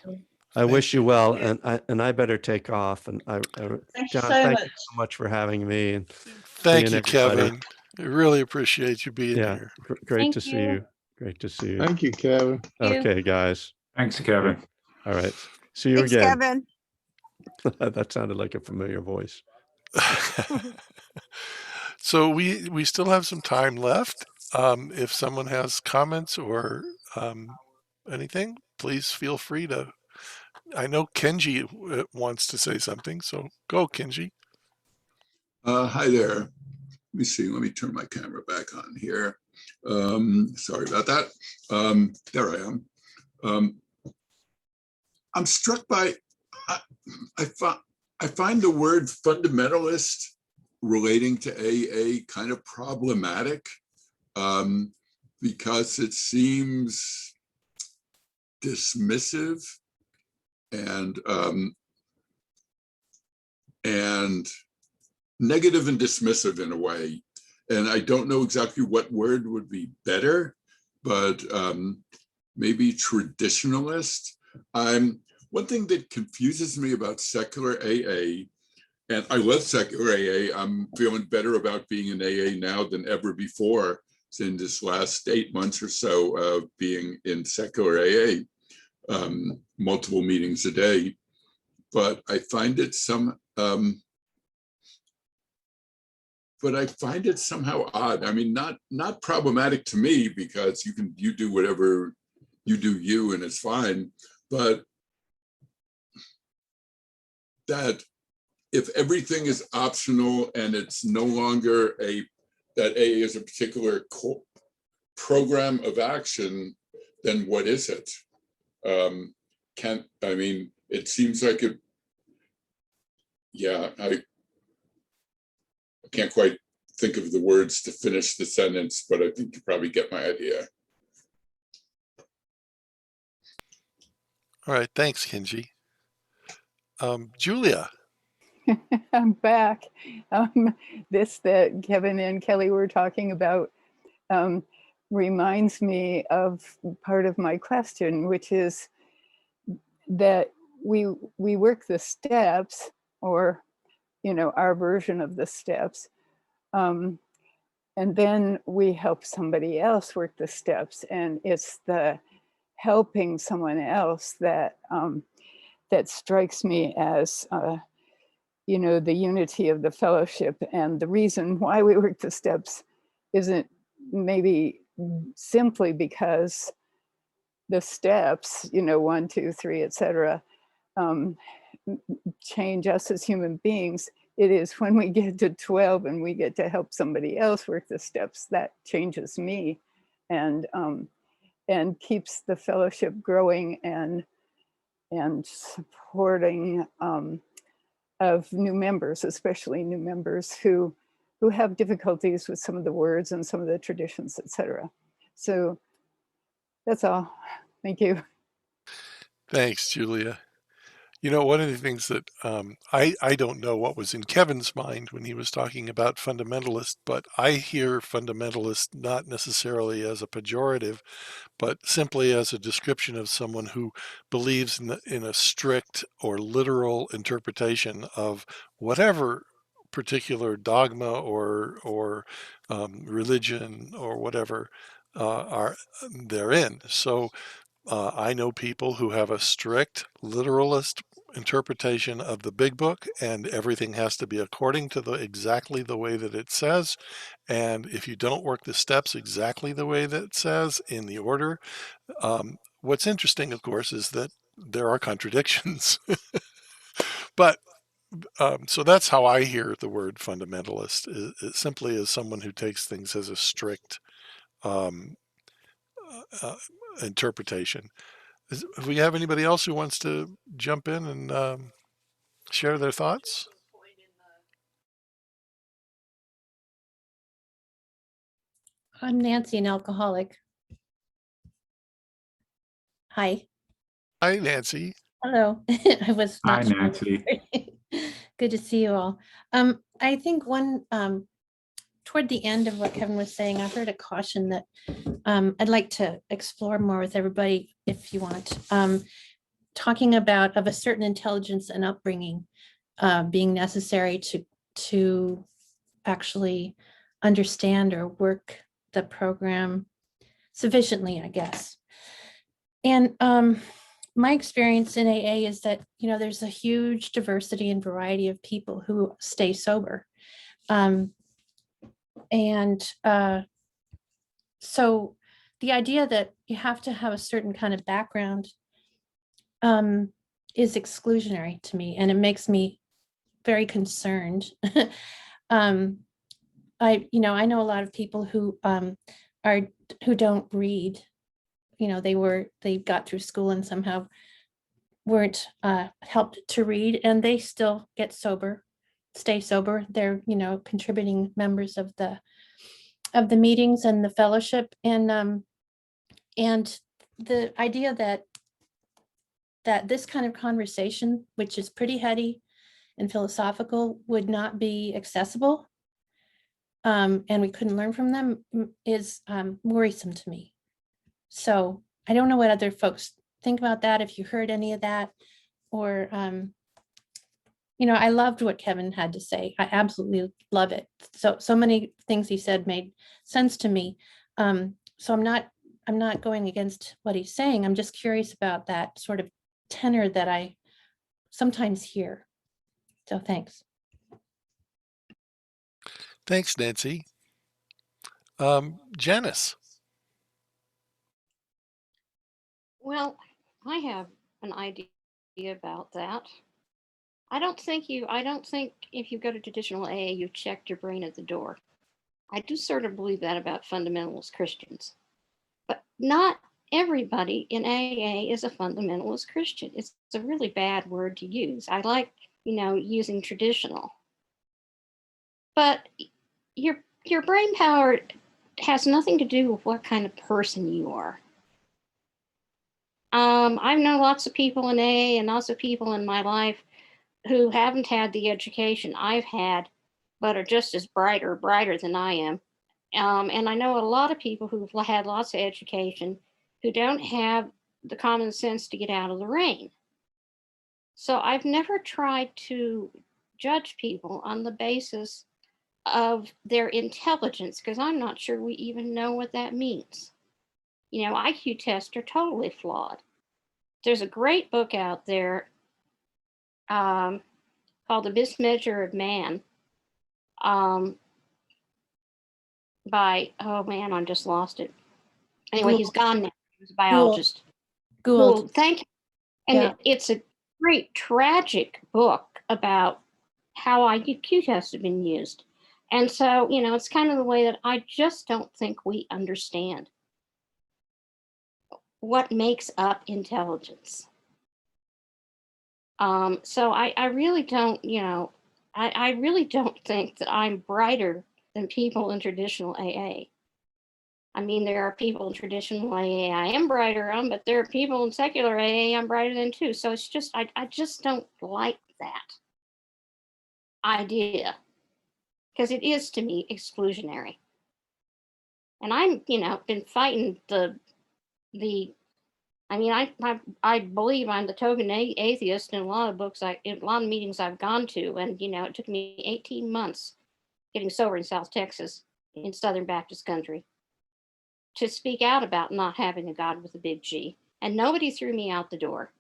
I wish you well, and I better take off. And Thank John, you thank so you so much for having me. And Thank you, everybody. Kevin. I really appreciate you being here. Great to see you. Great to see you. Thank you, Kevin. Okay, guys. Thanks, Kevin. All right. See you Thanks, again. Kevin. That sounded like a familiar voice. So we still have some time left. If someone has comments or anything, please feel free to. I know Kenji wants to say something, so go, Kenji. Hi there. Let me see. Let me turn my camera back on here. Sorry about that. There I am. I'm struck by. I find the word fundamentalist relating to AA kind of problematic, because it seems dismissive and negative and dismissive in a way. And I don't know exactly what word would be better, but maybe traditionalist. One thing that confuses me about secular AA, and I love secular AA, I'm feeling better about being in AA now than ever before in this last 8 months or so of being in secular AA, multiple meetings a day. But I find it somehow odd. I mean, not problematic to me, because you do whatever you do and it's fine. But that if everything is optional and it's no longer that AA is a particular program of action, then what is it? It seems like it. Yeah, I can't quite think of the words to finish the sentence, but I think you probably get my idea. All right, thanks, Kenji. Julia. I'm back. This that Kevin and Kelly were talking about reminds me of part of my question, which is that we work the steps, or our version of the steps, and then we help somebody else work the steps, and it's the helping someone else that that strikes me as the unity of the fellowship. And the reason why we work the steps isn't maybe simply because the steps, 1, 2, 3, etc., change us as human beings. It is when we get to 12 and we get to help somebody else work the steps that changes me, and keeps the fellowship growing and supporting of new members, especially new members who have difficulties with some of the words and some of the traditions, etc. So that's all. Thank you. Thanks, Julia. You know, one of the things that I don't know what was in Kevin's mind when he was talking about fundamentalist, but I hear fundamentalist not necessarily as a pejorative, but simply as a description of someone who believes in a strict or literal interpretation of whatever particular dogma or religion or whatever are they're in. So I know people who have a strict literalist interpretation of the big book, and everything has to be according to exactly the way that it says. And if you don't work the steps exactly the way that it says in the order, what's interesting, of course, is that there are contradictions. But so that's how I hear the word fundamentalist, is simply as someone who takes things as a strict um, interpretation. Do we have anybody else who wants to jump in and share their thoughts? I'm Nancy, an alcoholic. Hi. Hi, Nancy. Hello. I was Hi, not sure. Nancy. Good to see you all. I think toward the end of what Kevin was saying, I heard a caution that I'd like to explore more with everybody if you want. Talking about of a certain intelligence and upbringing being necessary to actually understand or work the program sufficiently, I guess. And my experience in AA is that, there's a huge diversity and variety of people who stay sober. So the idea that you have to have a certain kind of background is exclusionary to me, and it makes me very concerned. I know a lot of people who don't read. They got through school and somehow weren't helped to read, and they still stay sober. They're, contributing members of the meetings and the fellowship. And the idea that this kind of conversation, which is pretty heady and philosophical, would not be accessible, and we couldn't learn from them, is worrisome to me. So I don't know what other folks think about that, if you heard any of that, or, I loved what Kevin had to say. I absolutely love it. So many things he said made sense to me. So I'm not going against what he's saying. I'm just curious about that sort of tenor that I sometimes hear. So thanks. Thanks, Nancy. Janice. Well, I have an idea about that. I don't think if you go to traditional AA, you've checked your brain at the door. I do sort of believe that about fundamentalist Christians. But not everybody in AA is a fundamentalist Christian. It's a really bad word to use. I like, using traditional. But your brain power has nothing to do with what kind of person you are. I've known lots of people in AA and lots of people in my life who haven't had the education I've had, but are just as brighter than I am. And I know a lot of people who've had lots of education who don't have the common sense to get out of the rain. So I've never tried to judge people on the basis of their intelligence, because I'm not sure we even know what that means. IQ tests are totally flawed. There's a great book out there called The Mismeasure of Man by, oh man, I just lost it. Anyway, he's gone now. He was a biologist. Gould. Thank you. And it's a great tragic book about how IQ tests have been used. And so, it's kind of the way that I just don't think we understand what makes up intelligence. So I really don't, I really don't think that I'm brighter than people in traditional AA. I mean, there are people in traditional AA I am brighter on, but there are people in secular AA I'm brighter than too. So it's just, I just don't like that idea, because it is to me exclusionary. And I'm, been fighting I mean, I believe I'm the token atheist in a lot of books, in a lot of meetings I've gone to. And, it took me 18 months getting sober in South Texas, in Southern Baptist country, to speak out about not having a God with a big G. And nobody threw me out the door.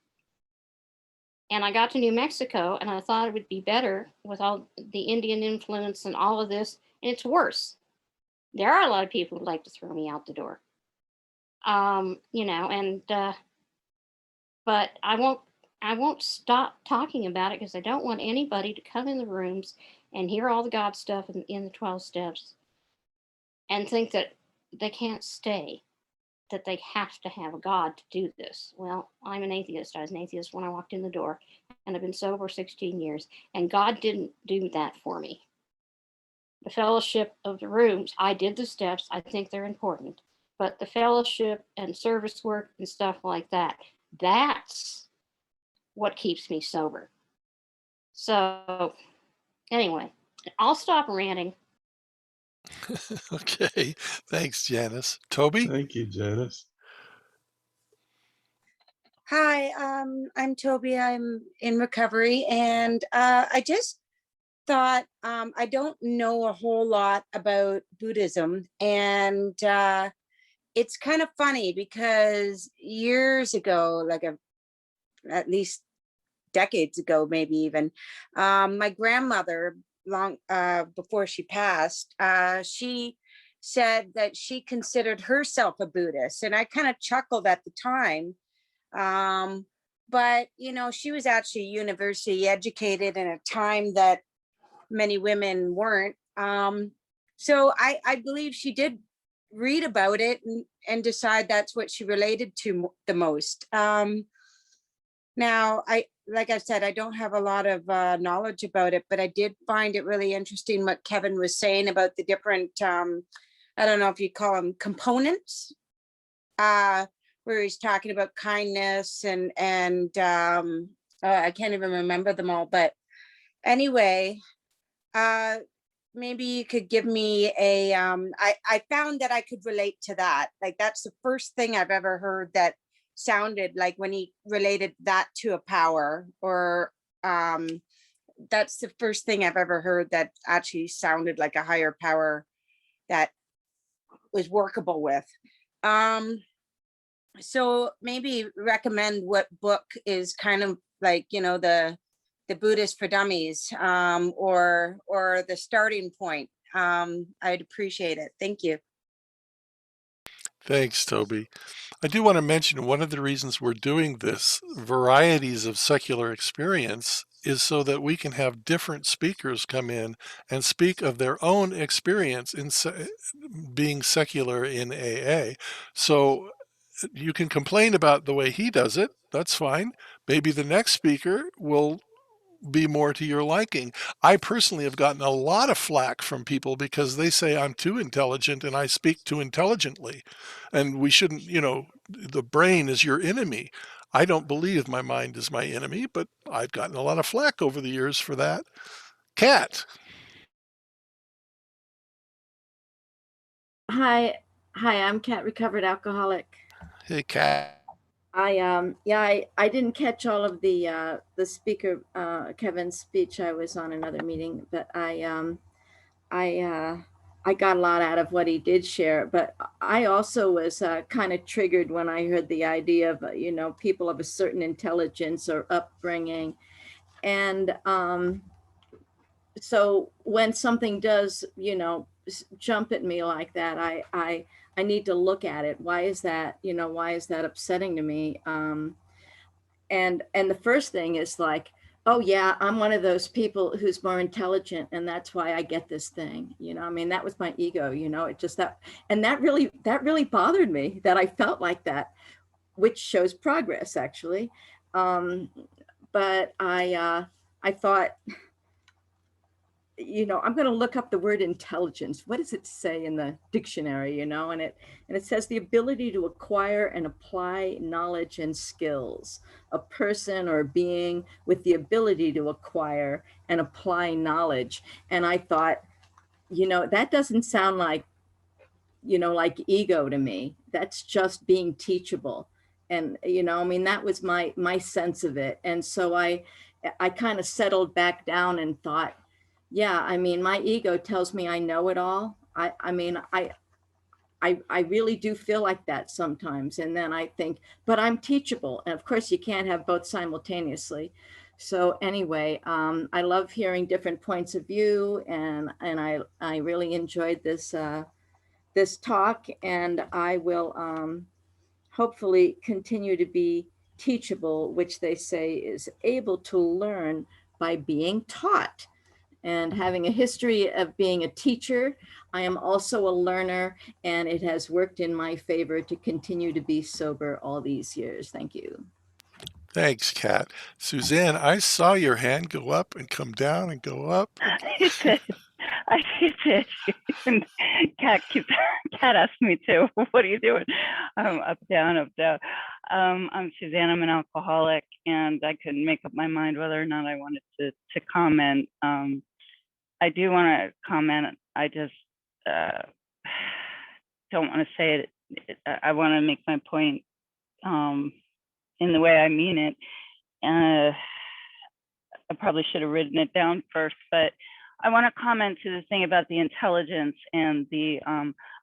And I got to New Mexico and I thought it would be better with all the Indian influence and all of this. And it's worse. There are a lot of people who like to throw me out the door. But I won't stop talking about it, because I don't want anybody to come in the rooms and hear all the God stuff in the 12 steps and think that they can't stay, that they have to have a God to do this. Well, I'm an atheist. I was an atheist when I walked in the door, and I've been sober 16 years, and God didn't do that for me. The fellowship of the rooms, I did the steps. I think they're important, but the fellowship and service work and stuff like that, that's what keeps me sober. So anyway, I'll stop ranting. Okay. Thanks, Janice. Toby? Thank you, Janice. Hi, I'm Toby. I'm in recovery, and I just thought I don't know a whole lot about Buddhism, and it's kind of funny because years ago, at least decades ago, maybe even, my grandmother, long before she passed, she said that she considered herself a Buddhist, and I kind of chuckled at the time. But she was actually university educated in a time that many women weren't. So I believe she did read about it and decide that's what she related to the most. Now, like I said, I don't have a lot of knowledge about it, but I did find it really interesting what Kevin was saying about the different, I don't know if you call them components, where he's talking about kindness and I can't even remember them all. But anyway, maybe you could give me a, I found that I could relate to that. Like, that's the first thing I've ever heard that sounded like when he related that to a power, or that's the first thing I've ever heard that actually sounded like a higher power that was workable with. So maybe recommend what book is kind of like, the Buddhist for Dummies, or the starting point. I'd appreciate it. Thank you. Thanks, Toby. I do want to mention one of the reasons we're doing this, Varieties of Secular Experience, is so that we can have different speakers come in and speak of their own experience in being secular in AA. So you can complain about the way he does it. That's fine. Maybe the next speaker will be more to your liking. I personally have gotten a lot of flack from people because they say I'm too intelligent and I speak too intelligently. And we shouldn't, the brain is your enemy. I don't believe my mind is my enemy, but I've gotten a lot of flack over the years for that. Kat. Hi, I'm Kat, recovered alcoholic. Hey, Kat. I didn't catch all of the speaker Kevin's speech. I was on another meeting, but I got a lot out of what he did share. But I also was kind of triggered when I heard the idea of people of a certain intelligence or upbringing, and so when something does jump at me like that, I need to look at it. Why is that? Why is that upsetting to me? And the first thing is like, oh yeah, I'm one of those people who's more intelligent, and that's why I get this thing. That was my ego. It just that really bothered me that I felt like that, which shows progress actually. But I thought, I'm going to look up the word intelligence. What does it say in the dictionary, and it says the ability to acquire and apply knowledge and skills. A person or being with the ability to acquire and apply knowledge. And I thought, that doesn't sound like ego to me. That's just being teachable. And, that was my sense of it. And so I kind of settled back down and thought, yeah, my ego tells me I know it all. I really do feel like that sometimes. And then I think, but I'm teachable. And of course you can't have both simultaneously. So anyway, I love hearing different points of view, and I really enjoyed this talk, and I will hopefully continue to be teachable, which they say is able to learn by being taught. And having a history of being a teacher, I am also a learner, and it has worked in my favor to continue to be sober all these years. Thank you. Thanks, Kat. Suzanne, I saw your hand go up and come down and go up. It did. I did. And Kat asked me too, what are you doing? Up, down, up, down. I'm Suzanne. I'm an alcoholic, and I couldn't make up my mind whether or not I wanted to comment. I do want to comment. I just don't want to say it. I want to make my point in the way I mean it. I probably should have written it down first, but I want to comment to the thing about the intelligence and the,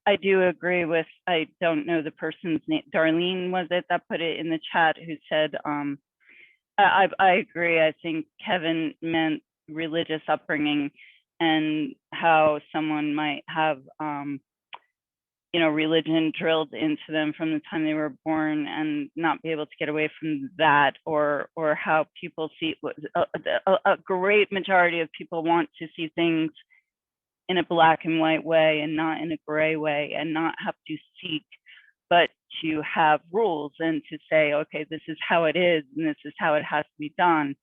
I do agree with, I don't know the person's name, Darlene was it that put it in the chat, who said, I agree. I think Kevin meant religious upbringing and how someone might have, religion drilled into them from the time they were born and not be able to get away from that, or how people see a great majority of people want to see things in a black and white way and not in a gray way, and not have to seek, but to have rules and to say, okay, this is how it is and this is how it has to be done.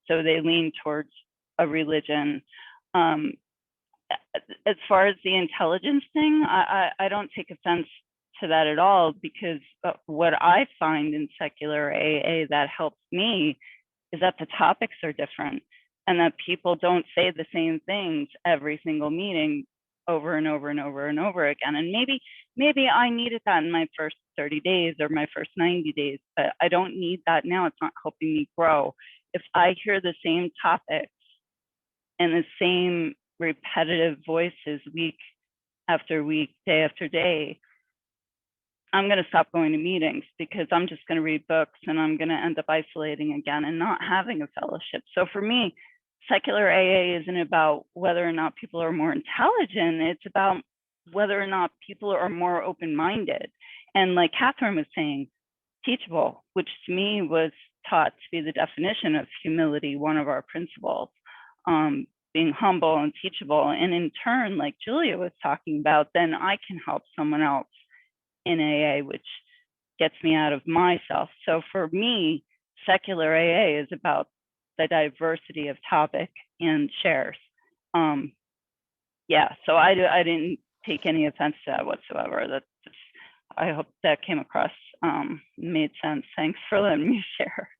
So they lean towards a religion. As far as the intelligence thing, I don't take offense to that at all, because what I find in secular AA that helps me is that the topics are different, and that people don't say the same things every single meeting over and over and over and over again. And maybe I needed that in my first 30 days or my first 90 days, but I don't need that now. It's not helping me grow. If I hear the same topics and the same repetitive voices week after week, day after day, I'm going to stop going to meetings, because I'm just going to read books and I'm going to end up isolating again and not having a fellowship. So for me, secular AA isn't about whether or not people are more intelligent. It's about whether or not people are more open-minded. And like Catherine was saying, teachable, which to me was taught to be the definition of humility, one of our principles. Being humble and teachable, and in turn, like Julia was talking about, then I can help someone else in AA, which gets me out of myself. So for me, secular AA is about the diversity of topic and shares. Yeah, so I didn't take any offense to that whatsoever. That's just, I hope that came across, made sense. Thanks for letting me share.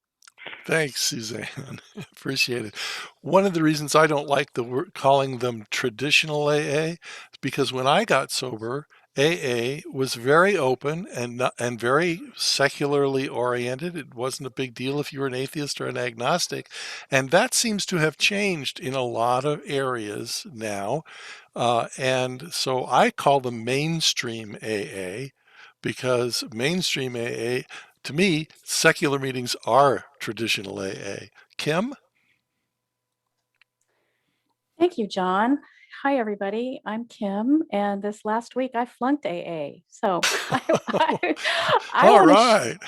Thanks, Suzanne. Appreciate it. One of the reasons I don't like the word calling them traditional AA is because when I got sober, AA was very open and very secularly oriented. It wasn't a big deal if you were an atheist or an agnostic, and that seems to have changed in a lot of areas now. And so I call them mainstream AA, because mainstream AA, to me, secular meetings are traditional AA. Kim? Thank you, John. Hi, everybody. I'm Kim, and this last week I flunked AA. So I All want right.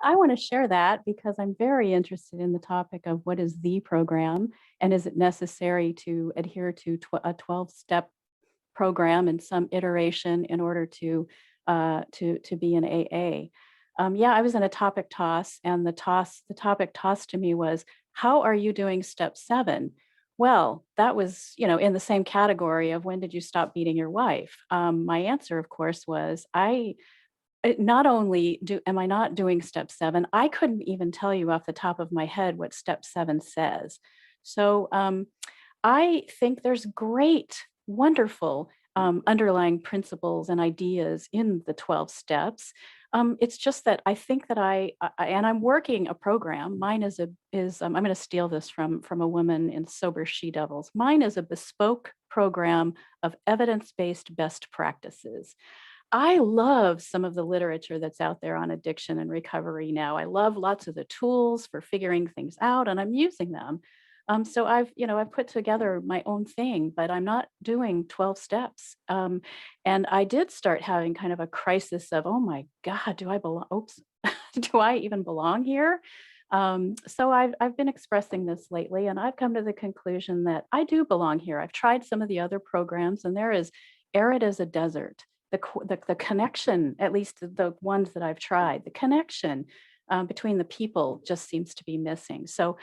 I want to share that because I'm very interested in the topic of what is the program, and is it necessary to adhere to a 12-step program in some iteration in order to be an AA. Yeah, I was in a topic toss, and the topic tossed to me was, how are you doing step 7? well, that was, in the same category of when did you stop beating your wife? My answer, of course, was not only am I not doing step 7, I couldn't even tell you off the top of my head what step 7 says. So I think there's great, wonderful underlying principles and ideas in the 12 steps. It's just that I think that and I'm working a program. Mine is I'm going to steal this from a woman in Sober She Devils. Mine is a bespoke program of evidence-based best practices. I love some of the literature that's out there on addiction and recovery now. I love lots of the tools for figuring things out, and I'm using them. So I've put together my own thing, but I'm not doing 12 steps. And I did start having kind of a crisis of, oh my God, do I belong? Oops, do I even belong here? So I've been expressing this lately, and I've come to the conclusion that I do belong here. I've tried some of the other programs, and there is arid as a desert. The connection, at least the ones that I've tried, the connection between the people just seems to be missing. So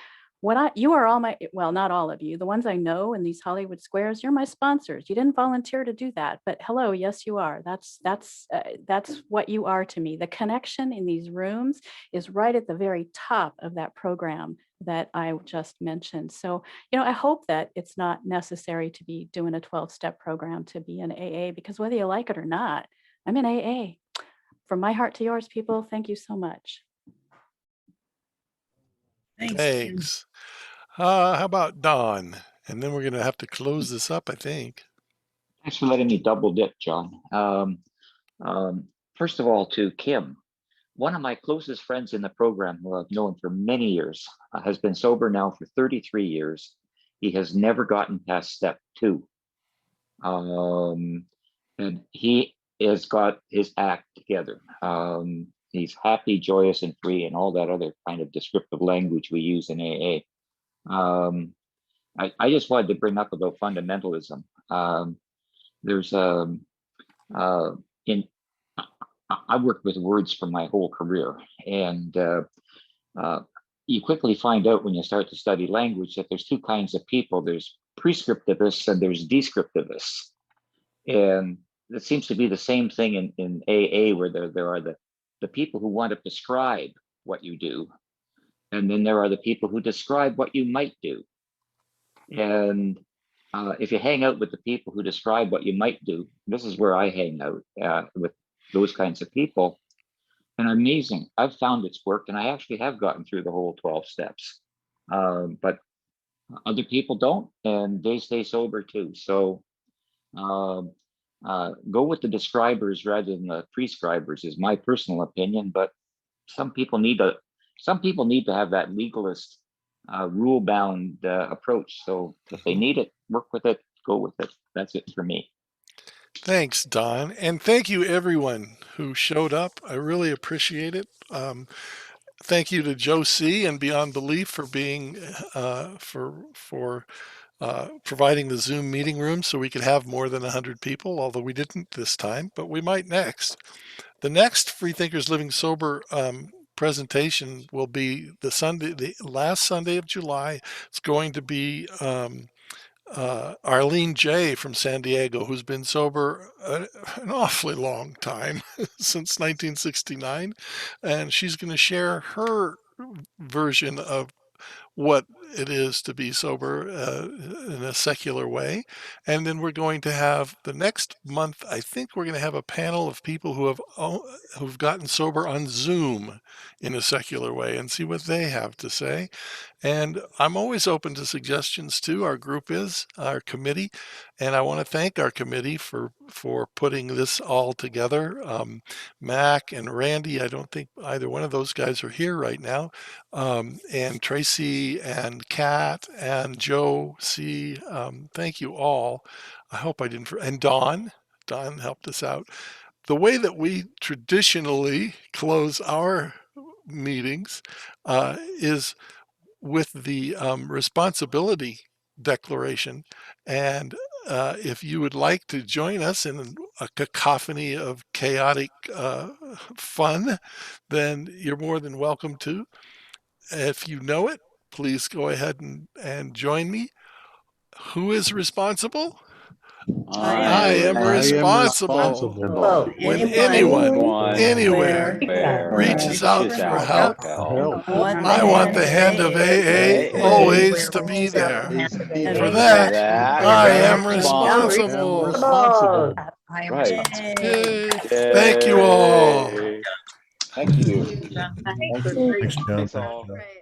you are all well, not all of you, the ones I know in these Hollywood squares, you're my sponsors. You didn't volunteer to do that, but hello, yes, you are. That's what you are to me. The connection in these rooms is right at the very top of that program that I just mentioned. So, I hope that it's not necessary to be doing a 12-step program to be in AA, because whether you like it or not, I'm in AA. From my heart to yours, people, thank you so much. Thanks. How about Don? And then we're going to have to close this up, I think. Thanks for letting me double dip, John. First of all, to Kim, one of my closest friends in the program, who I've known for many years, has been sober now for 33 years. He has never gotten past step 2. And he has got his act together. He's happy, joyous, and free, and all that other kind of descriptive language we use in AA. I just wanted to bring up about fundamentalism. I worked with words for my whole career, and you quickly find out when you start to study language that there's 2 kinds of people. There's prescriptivists and there's descriptivists. And it seems to be the same thing in AA, where there are the people who want to prescribe what you do. And then there are the people who describe what you might do. And if you hang out with the people who describe what you might do, this is where I hang out with those kinds of people. And amazing, I've found it's worked, and I actually have gotten through the whole 12 steps. But other people don't, and they stay sober too. So go with the describers rather than the prescribers is my personal opinion. But some people need to have that legalist, rule-bound approach. So if they need it, work with it, go with it. That's it for me. Thanks, Don. And thank you, everyone who showed up. I really appreciate it. Thank you to Joe C. and Beyond Belief for being providing the Zoom meeting room so we could have more than 100 people, although we didn't this time, but we might next. The next Freethinkers Living Sober presentation will be the last Sunday of July. It's going to be Arlene J. from San Diego, who's been sober an awfully long time, since 1969, and she's going to share her version of what it is to be sober in a secular way. And then we're going to have the next month, I think we're going to have a panel of people who've gotten sober on Zoom in a secular way and see what they have to say. And I'm always open to suggestions too. Our committee, and I want to thank our committee for putting this all together. Mac and Randy, I don't think either one of those guys are here right now. And Tracy and Kat and Joe C. Thank you all. I hope I didn't, and Don helped us out. The way that we traditionally close our meetings is with the responsibility declaration. And if you would like to join us in a cacophony of chaotic fun, then you're more than welcome to. If you know it, please go ahead and join me. Who is responsible? I am responsible. When anyone, anywhere, reaches out for help. I want the hand of AA always to be there. For that, I am responsible. Yay. Thank you all. Thank you. Thanks, John. Thanks all. Right.